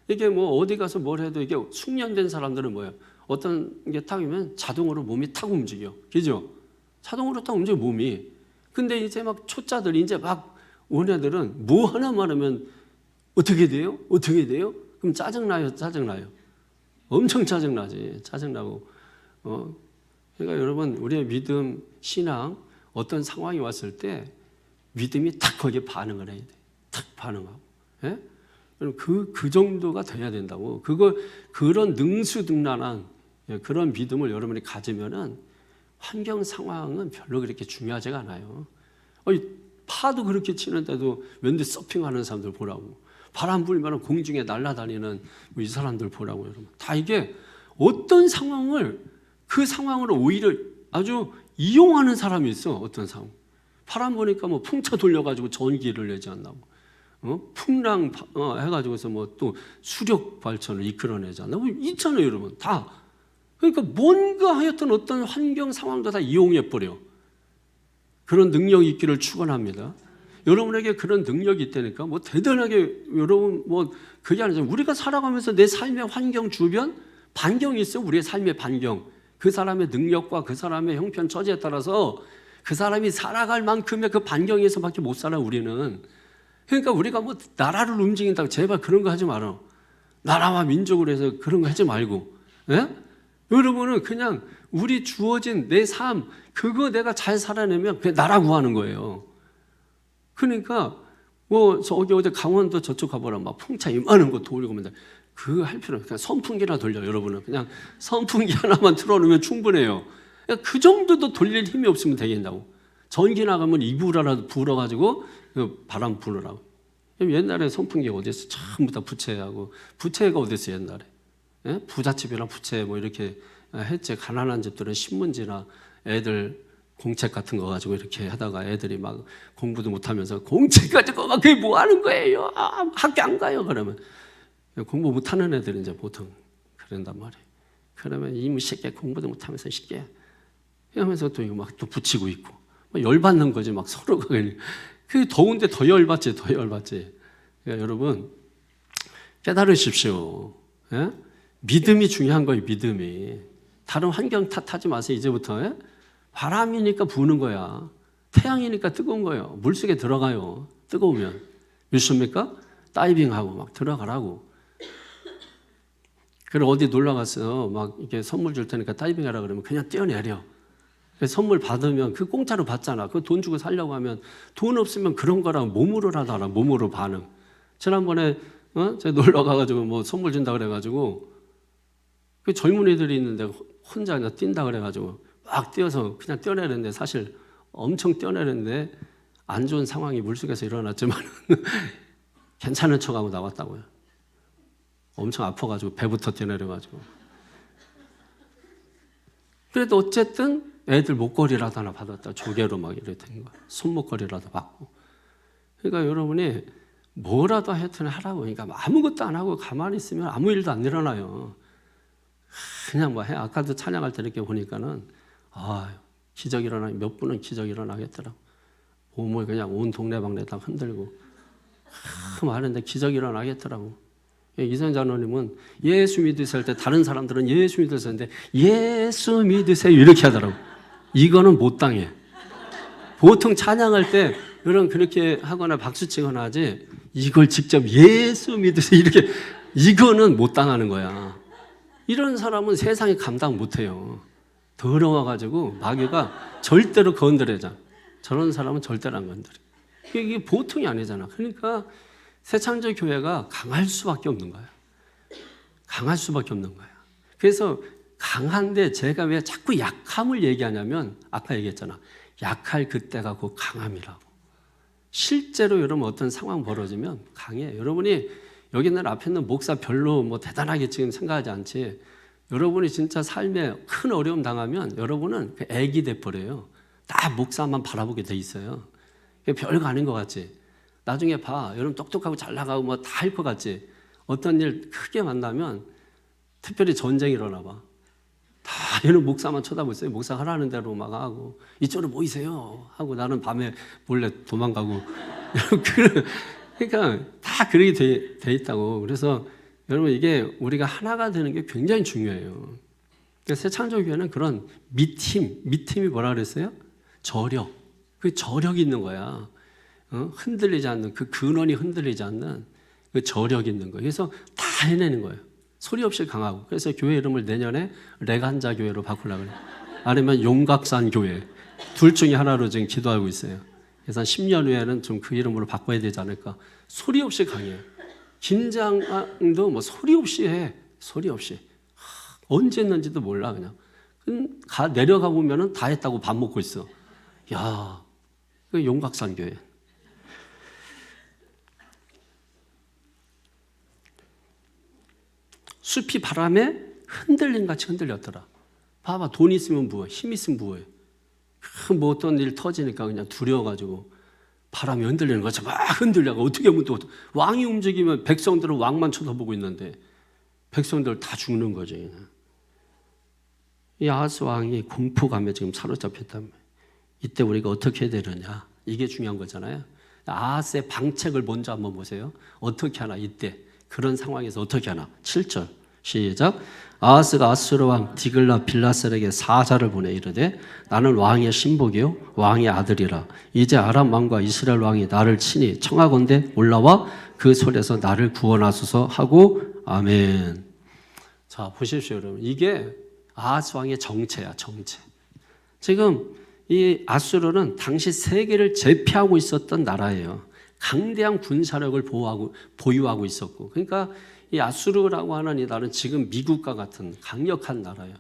이게 어디 가서 뭘 해도 이게 숙련된 사람들은 뭐예요? 어떤 게 탁이면 자동으로 몸이 탁 움직여. 그죠? 자동으로 딱 움직여 몸이. 근데 이제 막 초짜들이 이제 막 온 애들은 뭐 하나만 하면 어떻게 돼요? 어떻게 돼요? 그럼 짜증나요? 짜증나요? 엄청 짜증나지. 짜증나고. 그러니까 여러분 우리의 믿음, 신앙 어떤 상황이 왔을 때 믿음이 탁 거기에 반응을 해야 돼. 탁 반응하고. 예? 그 정도가 돼야 된다고. 그런 능수능란한 그런 믿음을 여러분이 가지면은 환경 상황은 별로 그렇게 중요하지가 않아요. 파도 그렇게 치는데도 웬데 서핑하는 사람들 보라고. 바람 불면 공중에 날아다니는 이 사람들 보라고 여러분. 다 이게 어떤 상황을 그 상황으로 오히려 아주 이용하는 사람이 있어. 어떤 상황. 바람 보니까 뭐 풍차 돌려가지고 전기를 내지 않나, 풍랑 해가지고서 뭐 또 수력 발전을 이끌어내지 않나, 뭐 있잖아요, 여러분. 다. 그러니까 뭔가 하여튼 어떤 환경 상황도 다 이용해 버려. 그런 능력이 있기를 축원합니다. 여러분에게 그런 능력이 있다니까. 뭐 대단하게 여러분 뭐 그게 아니죠. 우리가 살아가면서 내 삶의 환경 주변 반경이 있어요. 우리의 삶의 반경. 그 사람의 능력과 그 사람의 형편 처지에 따라서 그 사람이 살아갈 만큼의 그 반경에서밖에 못 살아 우리는. 그러니까 우리가 뭐 나라를 움직인다고 제발 그런 거 하지 마라. 나라와 민족으로 해서 그런 거 하지 말고. 예? 여러분은 그냥 우리 주어진 내 삶 그거 내가 잘 살아내면 그게 나라 구하는 거예요. 그러니까 뭐 저기 어디 강원도 저쪽 가보라 막 풍차 이만한 거 돌리고 맨날 그거 할 필요는 그냥 선풍기나 돌려. 여러분은 그냥 선풍기 하나만 틀어놓으면 충분해요. 그 정도도 돌릴 힘이 없으면 되겠다고. 전기 나가면 이불하라도 불어가지고 바람 불으라고. 옛날에 선풍기가 어디서 전부 다 부채하고 부채가 어디서 옛날에 부잣집이나 부채 뭐 이렇게 했지. 가난한 집들은 신문지나 애들 공책 같은 거 가지고 이렇게 하다가 애들이 막 공부도 못하면서 공책 가지고 막 그게 뭐 하는 거예요? 학교 안 가요. 그러면 공부 못하는 애들은 이제 보통 그런단 말이에요. 그러면 이 새끼 공부도 못하면서 쉽게 하면서 또 이거 막 또 붙이고 있고 열받는 거지. 막 서로가 그 더운데 더 열받지, 더 열받지. 그러니까 여러분 깨달으십시오. 예? 믿음이 중요한 거예요. 믿음이. 다른 환경 탓하지 마세요. 이제부터. 예? 바람이니까 부는 거야. 태양이니까 뜨거운 거예요. 물속에 들어가요. 뜨거우면. 믿습니까? 다이빙하고 막 들어가라고. 그래 어디 놀러 갔어. 막 이렇게 선물 줄 테니까 다이빙하라 그러면 그냥 뛰어내려. 선물 받으면 그 공짜로 받잖아. 그 돈 주고 살려고 하면 돈 없으면 그런 거랑 몸으로라도 하라. 몸으로 반응. 지난번에 제가 놀러 가가지고 뭐 선물 준다 그래가지고 그 젊은이들이 있는데 혼자 그냥 뛴다 그래가지고 막 뛰어서 그냥 뛰어내는데 사실 엄청 뛰어내는데 안 좋은 상황이 물속에서 일어났지만 괜찮은 척하고 나왔다고요. 엄청 아파가지고 배부터 뛰어내려가지고. 그래도 어쨌든 애들 목걸이라도 하나 받았다. 조개로 막 이렇게 된 거야. 손목걸이라도 받고. 그러니까 여러분이 뭐라도 하여튼 하라고. 그러니까 아무것도 안 하고 가만히 있으면 아무 일도 안 일어나요. 그냥 뭐 해. 아까도 찬양할 때 이렇게 보니까는 기적 일어나. 몇 분은 기적 일어나겠더라고. 몸을 그냥 온 동네방네 다 흔들고 많은데 기적 일어나겠더라고. 이선자노님은 예수 믿으실 때 다른 사람들은 예수 믿으셨는데 예수 믿으세요 이렇게 하더라고. 이거는 못 당해. 보통 찬양할 때 여러분 그렇게 하거나 박수 치거나 하지 이걸 직접 예수 믿으세요 이렇게 이거는 못 당하는 거야. 이런 사람은 세상에 감당 못해요. 더러워가지고 마귀가 절대로 건드리자. 저런 사람은 절대로 안 건드려. 이게 보통이 아니잖아. 그러니까 새창조 교회가 강할 수밖에 없는 거야. 강할 수밖에 없는 거야. 그래서 강한데 제가 왜 자꾸 약함을 얘기하냐면 아까 얘기했잖아. 약할 그때가 곧 강함이라고. 실제로 여러분 어떤 상황 벌어지면 강해. 여러분이 여기 있는 앞에 있는 목사 별로 뭐 대단하게 지금 생각하지 않지. 여러분이 진짜 삶에 큰 어려움 당하면 여러분은 애기 돼버려요. 다 목사만 바라보게 돼 있어요. 별거 아닌 것 같지. 나중에 봐. 여러분 똑똑하고 잘 나가고 뭐 다 할 것 같지. 어떤 일 크게 만나면 특별히 전쟁이 일어나 봐. 다 얘는 목사만 쳐다보고 있어요. 목사 하라는 대로 막 하고 이쪽으로 모이세요 하고 나는 밤에 몰래 도망가고 그러니까 다 그렇게 돼 있다고. 그래서 여러분 이게 우리가 하나가 되는 게 굉장히 중요해요. 새창조교회는 그런 밑힘이 뭐라 그랬어요? 저력. 그 저력이 있는 거야. 흔들리지 않는 그 근원이 흔들리지 않는 그 저력이 있는 거예요. 그래서 다 해내는 거예요. 소리 없이 강하고. 그래서 교회 이름을 내년에 레간자 교회로 바꾸려고 해요. 아니면 용각산 교회. 둘 중에 하나로 지금 기도하고 있어요. 그래서 10년 후에는 좀 그 이름으로 바꿔야 되지 않을까. 소리 없이 강해요. 김장도 뭐 소리 없이 해. 소리 없이. 언제 했는지도 몰라 그냥. 내려가 보면은 다 했다고 밥 먹고 있어. 야, 그 용각산 교회. 숲이 바람에 흔들림 같이 흔들렸더라. 봐봐, 돈 있으면 뭐해, 힘 있으면 뭐해. 뭐 어떤 일 터지니까 그냥 두려워가지고 바람이 흔들리는 거죠. 막 흔들려가 어떻게 하면 또 왕이 움직이면 백성들은 왕만 쳐다보고 있는데 백성들 다 죽는 거죠. 이 아하스 왕이 공포감에 지금 사로잡혔다면 이때 우리가 어떻게 해야 되느냐, 이게 중요한 거잖아요. 아하스의 방책을 먼저 한번 보세요. 어떻게 하나, 이때 그런 상황에서 어떻게 하나. 7절 시작. 아하스가 아수르 왕 디글라 빌라셀에게 사자를 보내 이르되 나는 왕의 신복이요 왕의 아들이라. 이제 아람 왕과 이스라엘 왕이 나를 치니 청하건대 올라와 그 손에서 나를 구원하소서 하고 아멘. 자, 보십시오 여러분. 이게 아하스 왕의 정체야, 정체. 지금 이 아수르는 당시 세계를 제패하고 있었던 나라예요. 강대한 군사력을 보유하고 있었고, 그러니까 이 아수르라고 하는 이 나라는 지금 미국과 같은 강력한 나라예요.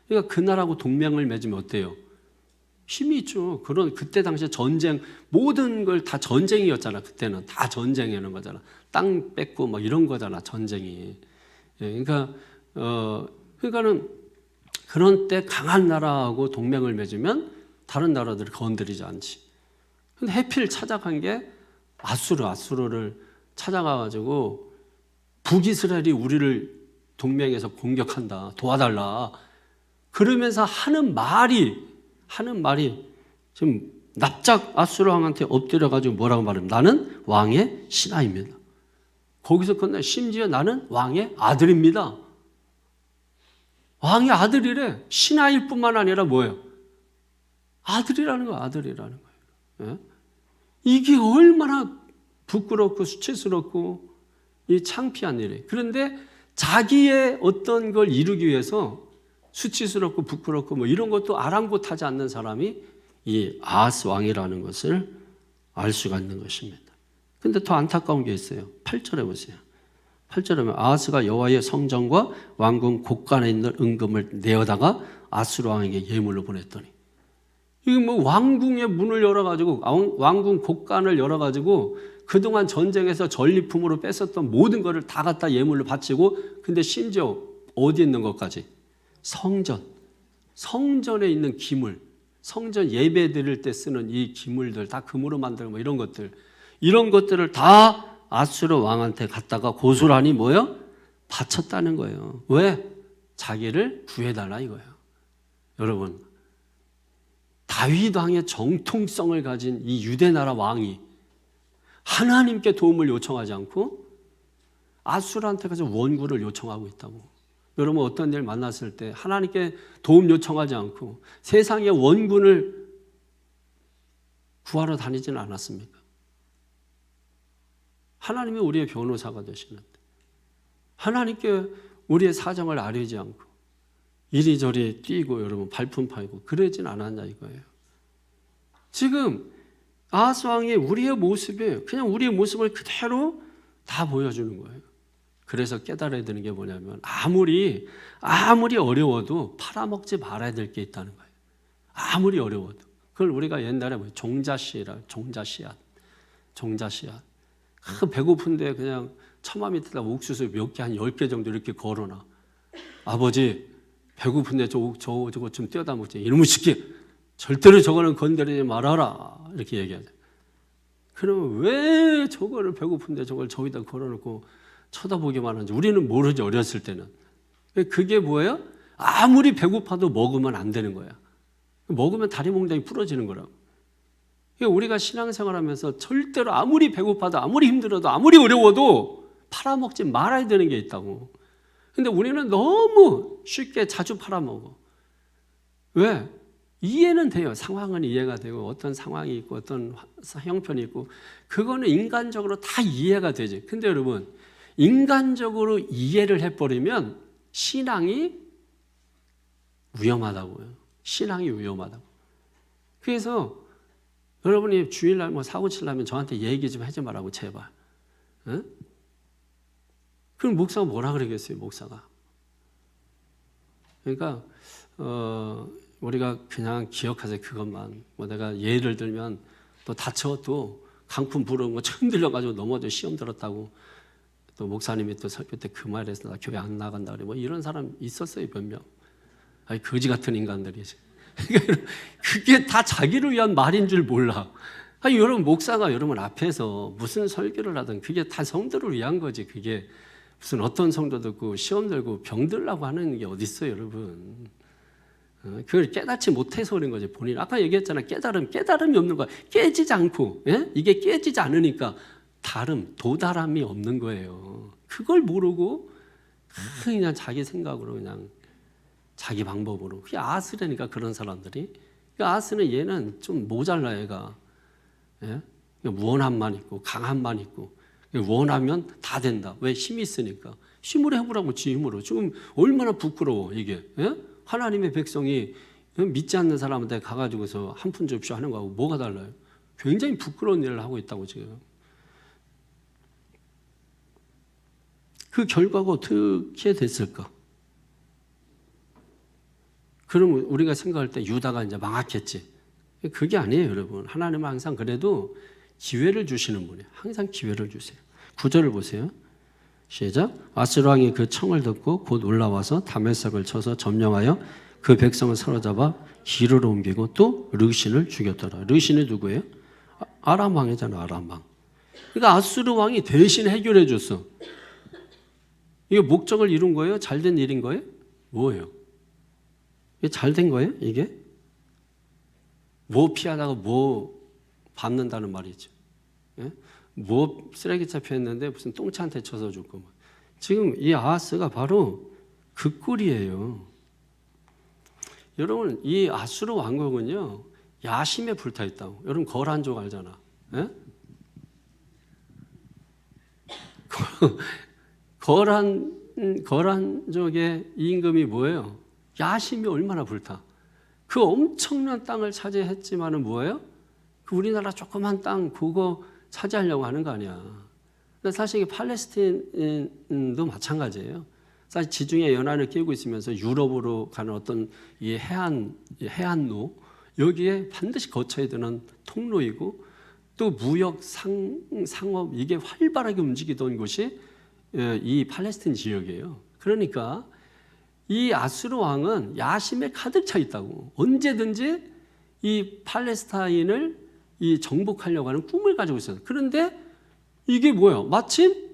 그러니까 그 나라하고 동맹을 맺으면 어때요? 힘이 있죠. 그때 당시에 전쟁, 모든 걸 다 전쟁이었잖아. 그때는 다 전쟁이라는 거잖아. 땅 뺏고 뭐 이런 거잖아, 전쟁이. 그러니까는 그런 때 강한 나라하고 동맹을 맺으면 다른 나라들이 건드리지 않지. 근데 해필 찾아간 게 아수르를 찾아가가지고 북이스라엘이 우리를 동맹에서 공격한다, 도와달라. 그러면서 하는 말이 지금 납작 아수르 왕한테 엎드려가지고 뭐라고 말하면 나는 왕의 신하입니다. 거기서 끝나 심지어 나는 왕의 아들입니다. 왕의 아들이래. 신하일 뿐만 아니라 뭐예요? 아들이라는 거예요. 아들이라는 거예요. 예? 이게 얼마나 부끄럽고 수치스럽고 이 창피한 일이에요. 그런데 자기의 어떤 걸 이루기 위해서 수치스럽고 부끄럽고 뭐 이런 것도 아랑곳하지 않는 사람이 이 아하스 왕이라는 것을 알 수가 있는 것입니다. 근데 더 안타까운 게 있어요. 8절에 보세요. 8절에 보면 아하스가 여호와의 성전과 왕궁 곳간에 있는 은금을 내어다가 아수르 왕에게 예물로 보냈더니, 이게 뭐 왕궁의 문을 열어가지고 왕궁 곳간을 열어가지고 그동안 전쟁에서 전리품으로 뺏었던 모든 것을 다 갖다 예물로 바치고, 근데 심지어 어디 있는 것까지? 성전에 있는 기물, 성전 예배 드릴 때 쓰는 이 기물들 다 금으로 만든 뭐 이런 것들을 다 아수르 왕한테 갖다가 고스란히 뭐요? 바쳤다는 거예요. 왜? 자기를 구해달라 이거예요. 여러분, 다윗 왕의 정통성을 가진 이 유대 나라 왕이 하나님께 도움을 요청하지 않고 아수르한테 가서 원구를 요청하고 있다고. 여러분, 어떤 일 만났을 때 하나님께 도움 요청하지 않고 세상의 원군을 구하러 다니지는 않았습니까? 하나님이 우리의 변호사가 되시는데 하나님께 우리의 사정을 아뢰지 않고 이리저리 뛰고 여러분 발품 팔고 그러진 않았냐 이거예요. 지금 아하스 왕이 우리의 모습이 그냥 우리의 모습을 그대로 다 보여주는 거예요. 그래서 깨달아야 되는 게 뭐냐면 아무리 어려워도 팔아먹지 말아야 될 게 있다는 거예요. 아무리 어려워도. 그걸 우리가 옛날에 종자씨앗. 배고픈데 그냥 처마 밑에다 옥수수 몇 개 한 10개 정도 이렇게 걸어놔. 아버지 배고픈데 저거 좀 떼어다 먹지. 이놈의 새끼 절대로 저거는 건드리지 말아라. 이렇게 얘기하죠. 그러면 왜 저거를 배고픈데 저걸 저기다 걸어놓고 쳐다보기만 하는지 우리는 모르지. 어렸을 때는. 그게 뭐예요? 아무리 배고파도 먹으면 안 되는 거야. 먹으면 다리 몽둥이 부러지는 거라고. 우리가 신앙생활하면서 절대로 아무리 배고파도 아무리 힘들어도 아무리 어려워도 팔아먹지 말아야 되는 게 있다고. 근데 우리는 너무 쉽게 자주 팔아먹어. 왜? 이해는 돼요. 상황은 이해가 되고 어떤 상황이 있고 어떤 형편이 있고 그거는 인간적으로 다 이해가 되지. 근데 여러분, 인간적으로 이해를 해버리면 신앙이 위험하다고요. 신앙이 위험하다고. 그래서 여러분이 주일날 뭐 사고 치려면 저한테 얘기 좀 하지 말라고 제발. 응? 그럼 목사가 뭐라 그러겠어요, 목사가. 그러니까 우리가 그냥 기억하세요, 그것만. 뭐 내가 예를 들면 또 다쳐 또 강풍 불어온 거 처음 들려가지고 넘어져 시험 들었다고 또 목사님이 또 설교 때 그 말에서 나 교회 안 나간다 그래. 뭐 이런 사람 있었어요, 몇 명. 아니 거지 같은 인간들이지. 그게 다 자기를 위한 말인 줄 몰라. 아니, 여러분 목사가 여러분 앞에서 무슨 설교를 하든 그게 다 성도를 위한 거지. 그게 무슨 어떤 성도 듣고 시험 들고 병 들라고 하는 게 어디 있어요, 여러분. 그걸 깨닫지 못해서 그런 거지. 본인 아까 얘기했잖아. 깨달음이 없는 거야. 깨지지 않고, 예? 이게 깨지지 않으니까 도달함이 없는 거예요. 그걸 모르고 그냥 자기 생각으로 그냥 자기 방법으로. 그게 아스라니까 그런 사람들이. 아스는 얘는 좀 모자라 얘가. 예? 원함만 있고 강함만 있고 원하면 다 된다. 왜? 힘이 있으니까. 힘으로 해보라고 지 힘으로. 지금 얼마나 부끄러워 이게. 예? 하나님의 백성이 믿지 않는 사람한테 가가지고서 한 푼 줍쇼 하는 거하고 뭐가 달라요? 굉장히 부끄러운 일을 하고 있다고 지금. 그 결과가 어떻게 됐을까? 그러면 우리가 생각할 때 유다가 이제 망했겠지. 그게 아니에요, 여러분. 하나님은 항상 그래도 기회를 주시는 분이에요. 항상 기회를 주세요. 9절을 보세요. 시작. 아스루 왕이 그 청을 듣고 곧 올라와서 다메섹을 쳐서 점령하여 그 백성을 사로잡아 기르로 옮기고 또 르신을 죽였더라. 르신이 누구예요? 아람 왕이잖아, 아람 왕. 그러니까 아스루 왕이 대신 해결해 줬어. 이게 목적을 이룬 거예요? 잘된 일인 거예요? 뭐예요? 이게 잘된 거예요? 이게? 뭐 피하다가 뭐 밟는다는 말이죠. 예? 뭐 쓰레기차 피했는데 무슨 똥차한테 쳐서 죽고. 지금 이 아하스가 바로 그 꼴이에요. 여러분, 이 아수르 왕국은요 야심에 불타 있다고. 여러분 거란족 알잖아. 예? 거란족의 임금이 뭐예요? 야심이 얼마나 불타. 그 엄청난 땅을 차지했지만은 뭐예요? 그 우리나라 조그만 땅 그거 차지하려고 하는 거 아니야. 근데 사실 이게 팔레스타인도 마찬가지예요. 사실 지중해 연안을 끼고 있으면서 유럽으로 가는 어떤 이 해안로 여기에 반드시 거쳐야 되는 통로이고 또 무역 상업 이게 활발하게 움직이던 곳이 이 팔레스타인 지역이에요. 그러니까 이 아수르 왕은 야심에 가득 차 있다고. 언제든지 이 팔레스타인을 이 정복하려고 하는 꿈을 가지고 있어요. 그런데 이게 뭐야? 마침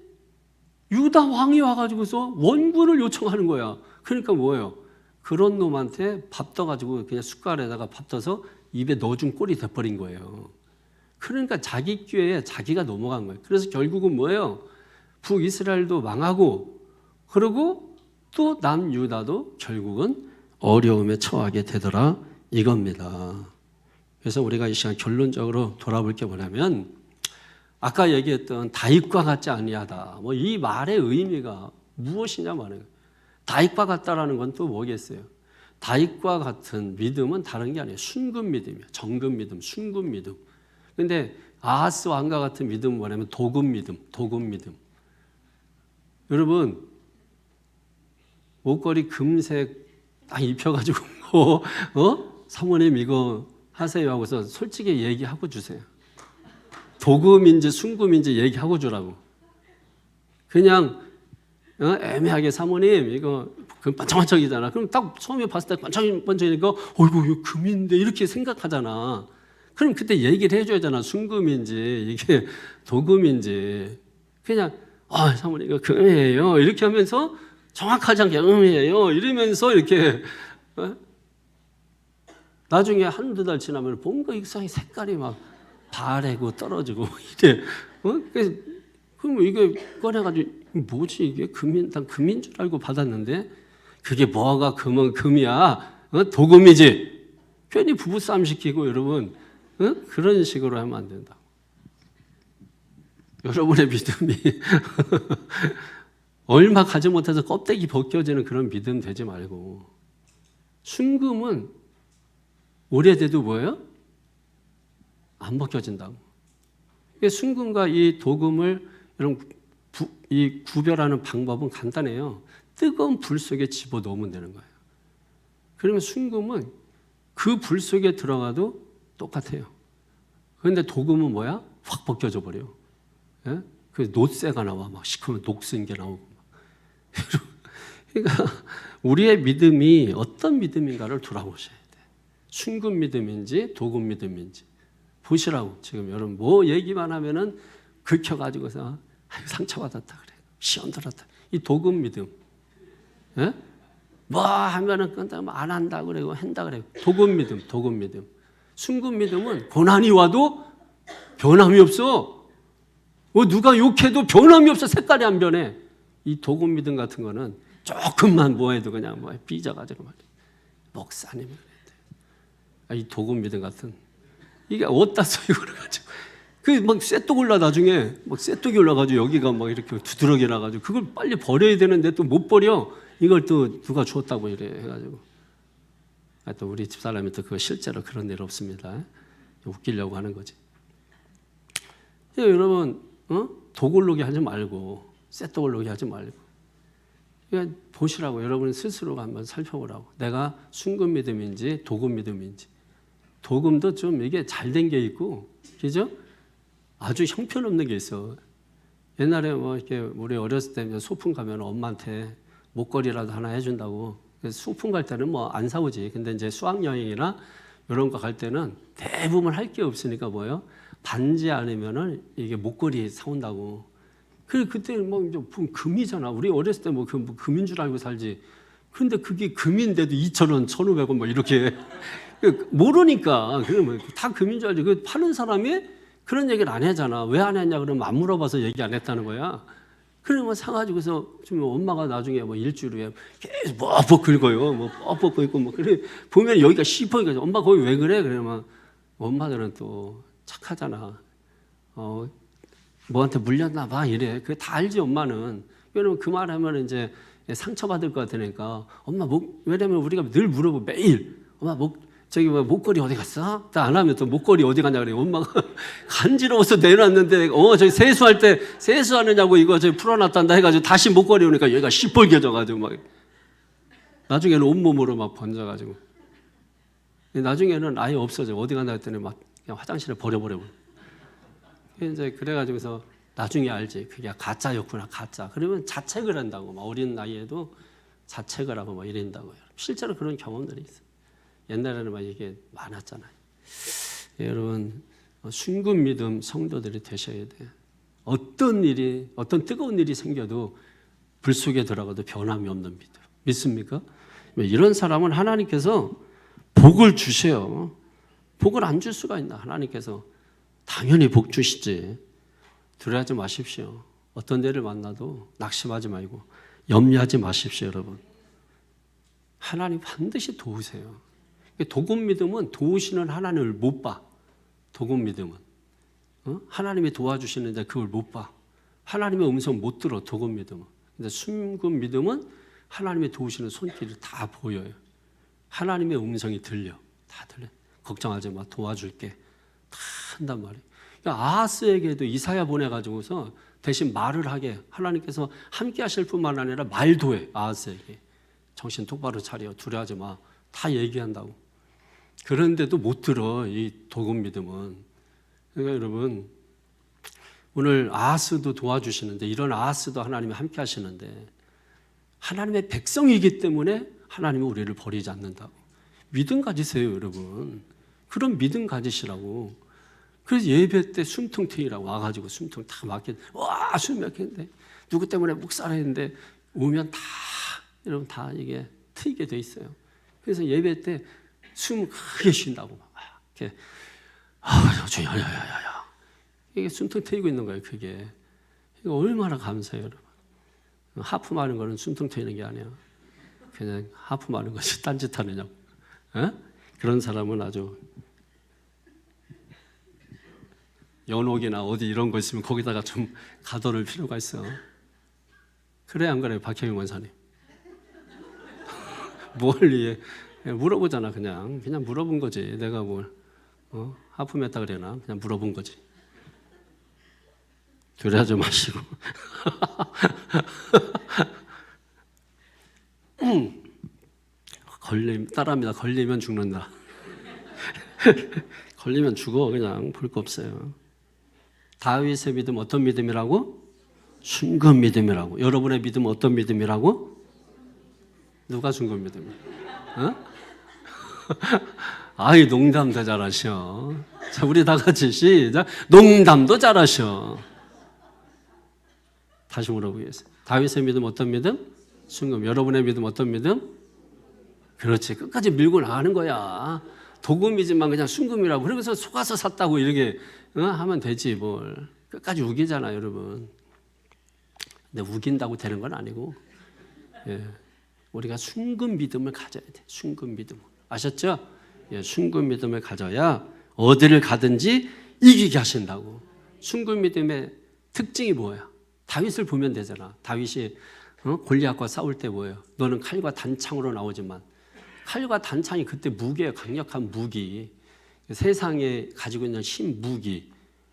유다 왕이 와가지고서 원군을 요청하는 거야. 그러니까 뭐예요? 그런 놈한테 밥 떠가지고 그냥 숟갈에다가 밥 떠서 입에 넣어준 꼴이 돼버린 거예요. 그러니까 자기 기회에 자기가 넘어간 거예요. 그래서 결국은 뭐예요? 북이스라엘도 망하고 그리고 또 남유다도 결국은 어려움에 처하게 되더라 이겁니다. 그래서 우리가 이 시간 결론적으로 돌아볼 게 뭐냐면 아까 얘기했던 다윗과 같지 아니하다. 뭐 이 말의 의미가 무엇이냐 말이에요. 다윗과 같다라는 건 또 뭐겠어요? 다윗과 같은 믿음은 다른 게 아니에요. 순금 믿음이에요. 정금 믿음, 순금 믿음. 근데 아하스 왕과 같은 믿음은 뭐냐면 도금 믿음, 도금 믿음. 여러분 목걸이 금색 딱 입혀가지고 사모님 이거 하세요 하고서 솔직히 얘기하고 주세요. 도금인지 순금인지 얘기하고 주라고. 그냥 애매하게 사모님 이거 반짝반짝이잖아. 그럼 딱 처음에 봤을 때 반짝반짝이니까 어이구 이거 금인데 이렇게 생각하잖아. 그럼 그때 얘기를 해줘야 되잖아. 순금인지 이게 도금인지. 그냥 사모님 이거 금이에요 이렇게 하면서 정확하지 않게 음이에요 이러면서 이렇게 나중에 한두 달 지나면 뭔가 이상하게 색깔이 막 바래고 떨어지고 이래. 그래서 그럼 이게 꺼내가지고 뭐지 이게 금인 난 금인 줄 알고 받았는데 그게 뭐가 금은 금이야. 도금이지. 괜히 부부싸움 시키고 여러분 그런 식으로 하면 안 된다. 여러분의 믿음이 얼마 가지 못해서 껍데기 벗겨지는 그런 믿음 되지 말고 순금은 오래돼도 뭐예요? 안 벗겨진다고. 순금과 이 도금을 여러분 이 구별하는 방법은 간단해요. 뜨거운 불 속에 집어넣으면 되는 거예요. 그러면 순금은 그 불 속에 들어가도 똑같아요. 그런데 도금은 뭐야? 확 벗겨져 버려. 예? 그 노쇠가 나와 막 시커먼 녹슨 게 나오고. 그러니까 우리의 믿음이 어떤 믿음인가를 돌아보셔야 돼. 순금 믿음인지 도금 믿음인지 보시라고. 지금 여러분 뭐 얘기만 하면은 긁혀가지고서 상처받았다 그래, 시험 들었다. 이 도금 믿음. 예? 뭐 하면은 안 한다 그래고 한다 그래. 도금 믿음, 도금 믿음. 순금 믿음은 고난이 와도 변함이 없어. 뭐 누가 욕해도 변함이 없어. 색깔이 안 변해. 이 도금 믿음 같은 거는 조금만 뭐 해도 그냥 뭐 삐져가지고 말이야. 목사님이 그래. 이 도금 믿음 같은 이게 어디다 써요 그래가지고 그 막 쇠떡 올라 나중에 막 쇠떡이 올라가지고 여기가 막 이렇게 두드러기 나가지고 그걸 빨리 버려야 되는데 또 못 버려. 이걸 또 누가 주었다고 이래 해가지고 또 우리 집사람이 또 그거 실제로 그런 일 없습니다. 웃기려고 하는 거지. 여러분 도굴로기 하지 말고 쇠떡올로기 하지 말고 그냥 보시라고. 여러분 스스로가 한번 살펴보라고. 내가 순금 믿음인지 도금 믿음인지. 도금도 좀 이게 잘 된 게 있고, 그죠? 아주 형편없는 게 있어. 옛날에 뭐 이렇게 우리 어렸을 때 소풍 가면 엄마한테 목걸이라도 하나 해준다고. 소풍 갈 때는 뭐 안 사오지. 근데 이제 수학여행이나 이런 거 갈 때는 대부분 할 게 없으니까 뭐예요? 반지 아니면은 이게 목걸이 사온다고. 그때 뭐 금이잖아. 우리 어렸을 때 뭐 금인 줄 알고 살지. 근데 그게 금인데도 2,000원, 1,500원 뭐 이렇게 모르니까 그러면 다 금인 줄 알지. 그 파는 사람이 그런 얘기를 안 하잖아. 왜 안 했냐 그러면 안 물어봐서 얘기 안 했다는 거야. 그러면 사가지고서 좀 엄마가 나중에 뭐 일주일 후에 계속 뻑뻑 긁어요. 뭐 뻑뻑 긁고 뭐 그래 보면 여기가 씹어니까 엄마 거기 왜 그래? 그러면 엄마들은 또 착하잖아. 뭐한테 물렸나 봐 이래. 그게 다 알지 엄마는. 왜냐면 그 말하면 이제 상처받을 것 같으니까 엄마 왜냐면 우리가 늘 물어보 매일 엄마 저기 뭐 목걸이 어디 갔어? 안 하면 또 목걸이 어디 갔냐 그래. 엄마가 간지러워서 내놨는데 저기 세수할 때 세수하느냐고 이거 저기 풀어놨단다 해가지고 다시 목걸이 오니까 얘가 시뻘개져가지고 막 나중에는 온몸으로 막 번져가지고 나중에는 아예 없어져. 어디 갔나 했더니 막 그냥 화장실에 버려버려. 이제 그래가지고서 나중에 알지. 그게 가짜였구나, 가짜. 그러면 자책을 한다고. 막 어린 나이에도 자책을 하고 막 이런다고요. 실제로 그런 경험들이 있어요. 옛날에는 막 이게 많았잖아요. 여러분, 순금 믿음 성도들이 되셔야 돼요. 어떤 뜨거운 일이 생겨도 불 속에 들어가도 변함이 없는 믿음. 믿습니까? 이런 사람은 하나님께서 복을 주세요. 복을 안 줄 수가 있나? 하나님께서 당연히 복 주시지. 두려워하지 마십시오. 어떤 데를 만나도 낙심하지 말고 염려하지 마십시오, 여러분. 하나님 반드시 도우세요. 도금 믿음은 도우시는 하나님을 못 봐. 도금 믿음은 하나님이 도와주시는데 그걸 못 봐. 하나님의 음성 못 들어. 도금 믿음은. 근데 순금 믿음은 하나님이 도우시는 손길이 다 보여요. 하나님의 음성이 들려. 다 들려. 걱정하지 마. 도와줄게. 다 한단 말이에요. 그러니까 아하스에게도 이사야 보내가지고서 대신 말을 하게 하나님께서 함께 하실 뿐만 아니라 말도 해. 아하스에게. 정신 똑바로 차려. 두려워하지 마. 다 얘기한다고. 그런데도 못 들어. 이 도금 믿음은. 그러니까 여러분 오늘 아하스도 도와주시는데 이런 아하스도 하나님이 함께 하시는데 하나님의 백성이기 때문에 하나님은 우리를 버리지 않는다고. 믿음 가지세요, 여러분. 그런 믿음 가지시라고. 그래서 예배 때 숨통 트이라고 와가지고 숨통 다 막혀. 와, 숨 막히는데 누구 때문에 묵살을 했는데 오면 다 여러분 다 이게 트이게 돼 있어요. 그래서 예배 때 숨 크게 쉰다고 막 이렇게 야야야야 이게 숨통 트이고 있는 거예요. 그게 이거 얼마나 감사해요, 여러분. 하품하는 거는 숨통 트이는 게 아니야. 그냥 하품하는 것이 딴짓 하느냐고. 그런 사람은 아주 연옥이나 어디 이런 거 있으면 거기다가 좀 가둬놓을 필요가 있어. 그래 안 그래요, 박혜경 원사님? 뭘 이해? 물어보잖아. 그냥 물어본 거지. 내가 뭘 하품했다 그래나? 그냥 물어본 거지. 두려워하지 마시고. 따라합니다. 걸리면 죽는다. 걸리면 죽어. 그냥 볼 거 없어요. 다윗의 믿음 어떤 믿음이라고? 순금 믿음이라고. 여러분의 믿음은 어떤 믿음이라고? 누가 순금 믿음이야? 아이, 농담도 잘하셔. 자, 우리 다 같이 시작. 농담도 잘하셔. 다시 물어보겠습니다. 다윗의 믿음 어떤 믿음? 순금. 여러분의 믿음 어떤 믿음? 그렇지. 끝까지 밀고 나가는 거야. 도금이지만 그냥 순금이라고. 그러면서 속아서 샀다고 이렇게 하면 되지 뭘. 끝까지 우기잖아, 여러분. 근데 우긴다고 되는 건 아니고, 예, 우리가 순금 믿음을 가져야 돼. 순금 믿음. 아셨죠? 예, 순금 믿음을 가져야 어디를 가든지 이기게 하신다고. 순금 믿음의 특징이 뭐야? 다윗을 보면 되잖아. 다윗이 골리앗과 싸울 때 뭐예요? 너는 칼과 단창으로 나오지만, 칼과 단창이 그때 무기예요. 강력한 무기. 세상에 가지고 있는 힘, 무기.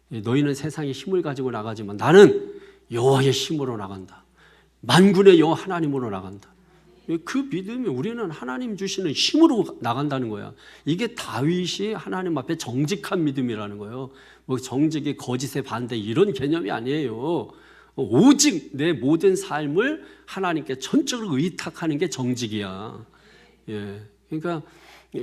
너희는 세상의 힘을 가지고 나가지만 나는 여호와의 힘으로 나간다. 만군의 여호와 하나님으로 나간다. 그 믿음이 우리는 하나님 주시는 힘으로 나간다는 거야. 이게 다윗이 하나님 앞에 정직한 믿음이라는 거예요. 뭐 정직이 거짓의 반대 이런 개념이 아니에요. 오직 내 모든 삶을 하나님께 전적으로 의탁하는 게 정직이야. 예, 그러니까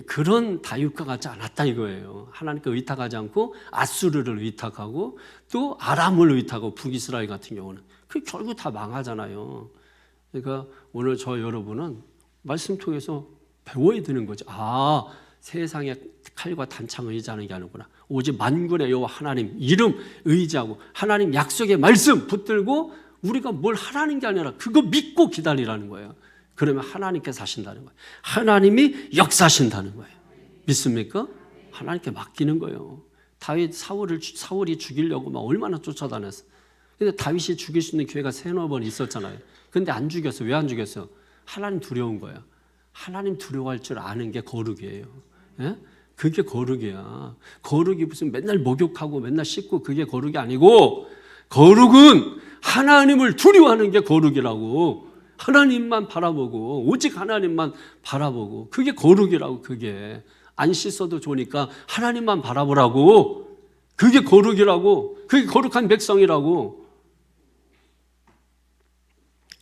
그런 다윗과 같지 않았다 이거예요. 하나님께 의탁하지 않고 아수르를 의탁하고 또 아람을 의탁하고 북이스라엘 같은 경우는 그 결국 다 망하잖아요. 그러니까 오늘 저 여러분은 말씀 통해서 배워야 되는 거죠. 아, 세상에 칼과 단창 의지하는 게 아니구나. 오직 만군의 여호와 하나님 이름 의지하고 하나님 약속의 말씀 붙들고 우리가 뭘 하라는 게 아니라 그거 믿고 기다리라는 거예요. 그러면 하나님께서 하신다는 거예요. 하나님이 역사하신다는 거예요. 믿습니까? 하나님께 맡기는 거예요. 다윗 사울이 죽이려고 막 얼마나 쫓아다녔어. 근데 다윗이 죽일 수 있는 기회가 3-4번 있었잖아요. 근데 안 죽였어. 왜 안 죽였어? 하나님 두려운 거야. 하나님 두려워할 줄 아는 게 거룩이에요. 예? 그게 거룩이야. 거룩이 무슨 맨날 목욕하고 맨날 씻고 그게 거룩이 아니고, 거룩은 하나님을 두려워하는 게 거룩이라고. 하나님만 바라보고 오직 하나님만 바라보고 그게 거룩이라고. 그게 안 씻어도 좋으니까 하나님만 바라보라고. 그게 거룩이라고. 그게 거룩한 백성이라고.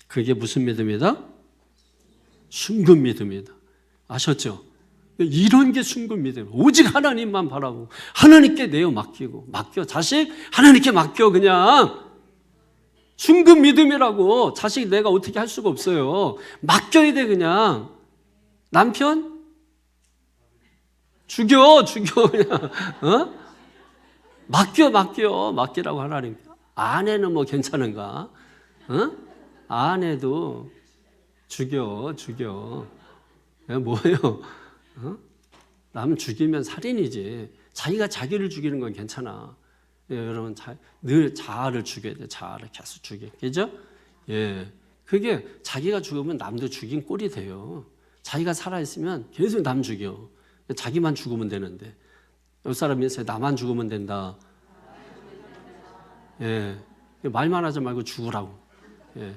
그게 무슨 믿음이다? 순금 믿음이다. 아셨죠? 이런 게 순금 믿음. 오직 하나님만 바라보고 하나님께 내어 맡기고. 맡겨. 자식 하나님께 맡겨. 그냥 순금 믿음이라고. 자식 내가 어떻게 할 수가 없어요. 맡겨야 돼. 그냥 남편 죽여 그냥. 맡기라고 하나님. 아내는 뭐 괜찮은가? 아내도 죽여. 뭐예요? 남 죽이면 살인이지. 자기가 자기를 죽이는 건 괜찮아. 예, 여러분 늘 자아를 죽여야 돼. 자아를 계속 죽여. 그죠? 예. 그게 자기가 죽으면 남도 죽인 꼴이 돼요. 자기가 살아있으면 계속 남 죽여. 자기만 죽으면 되는데. 옆 사람이 있어요. 나만 죽으면 된다. 예. 말만 하지 말고 죽으라고. 예.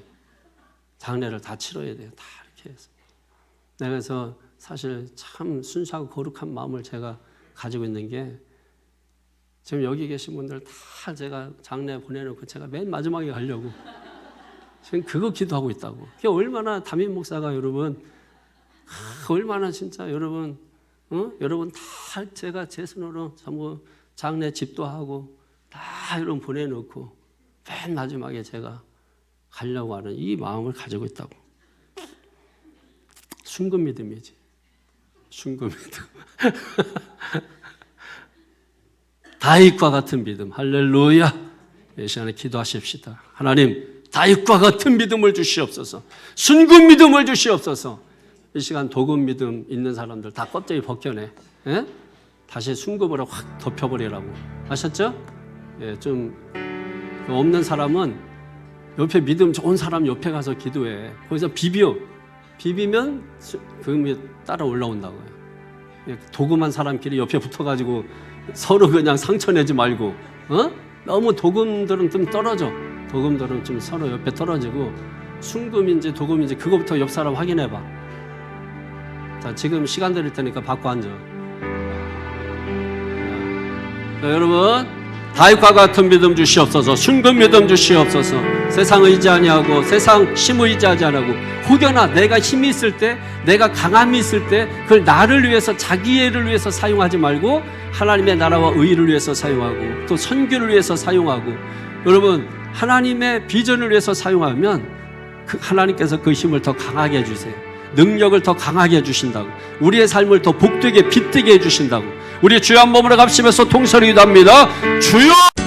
장례를 다 치러야 돼요. 다 이렇게 해서. 그래서 사실 참 순수하고 거룩한 마음을 제가 가지고 있는 게, 지금 여기 계신 분들 다 제가 장례 보내놓고 제가 맨 마지막에 가려고 지금 그거 기도하고 있다고. 그게 얼마나 담임 목사가 여러분, 얼마나 진짜 여러분, 여러분 다 제가 제 손으로 전부 장례 집도 하고 다 여러분 보내놓고 맨 마지막에 제가 가려고 하는 이 마음을 가지고 있다고. 순금 믿음이지. 순금 믿음. 다윗과 같은 믿음. 할렐루야. 이 시간에 기도하십시다. 하나님, 다윗과 같은 믿음을 주시옵소서. 순금 믿음을 주시옵소서. 이 시간 도금 믿음 있는 사람들 다 껍데기 벗겨내. 예? 다시 순금으로 확 덮여버리라고. 아셨죠? 예, 좀 없는 사람은 옆에 믿음 좋은 사람 옆에 가서 기도해. 거기서 비비면 금이 따라 올라온다고요. 예, 도금한 사람끼리 옆에 붙어가지고 서로 그냥 상처내지 말고, 너무 도금들은 좀 떨어져. 도금들은 좀 서로 옆에 떨어지고, 순금인지 도금인지 그거부터 옆 사람 확인해봐. 자, 지금 시간 드릴 테니까 바꿔 앉아. 자, 여러분, 다윗과 같은 믿음 주시옵소서. 순금 믿음 주시옵소서. 세상 의지 아니하고 세상 심 의지하지 않고 혹여나 내가 힘이 있을 때, 내가 강함이 있을 때 그걸 나를 위해서, 자기애를 위해서 사용하지 말고 하나님의 나라와 의를 위해서 사용하고 또 선교를 위해서 사용하고, 여러분 하나님의 비전을 위해서 사용하면 하나님께서 그 힘을 더 강하게 해주세요. 능력을 더 강하게 해주신다고, 우리의 삶을 더 복되게 빛되게 해주신다고. 우리 주여 한 몸으로 갑시면서 통성을 기도합니다. 주여!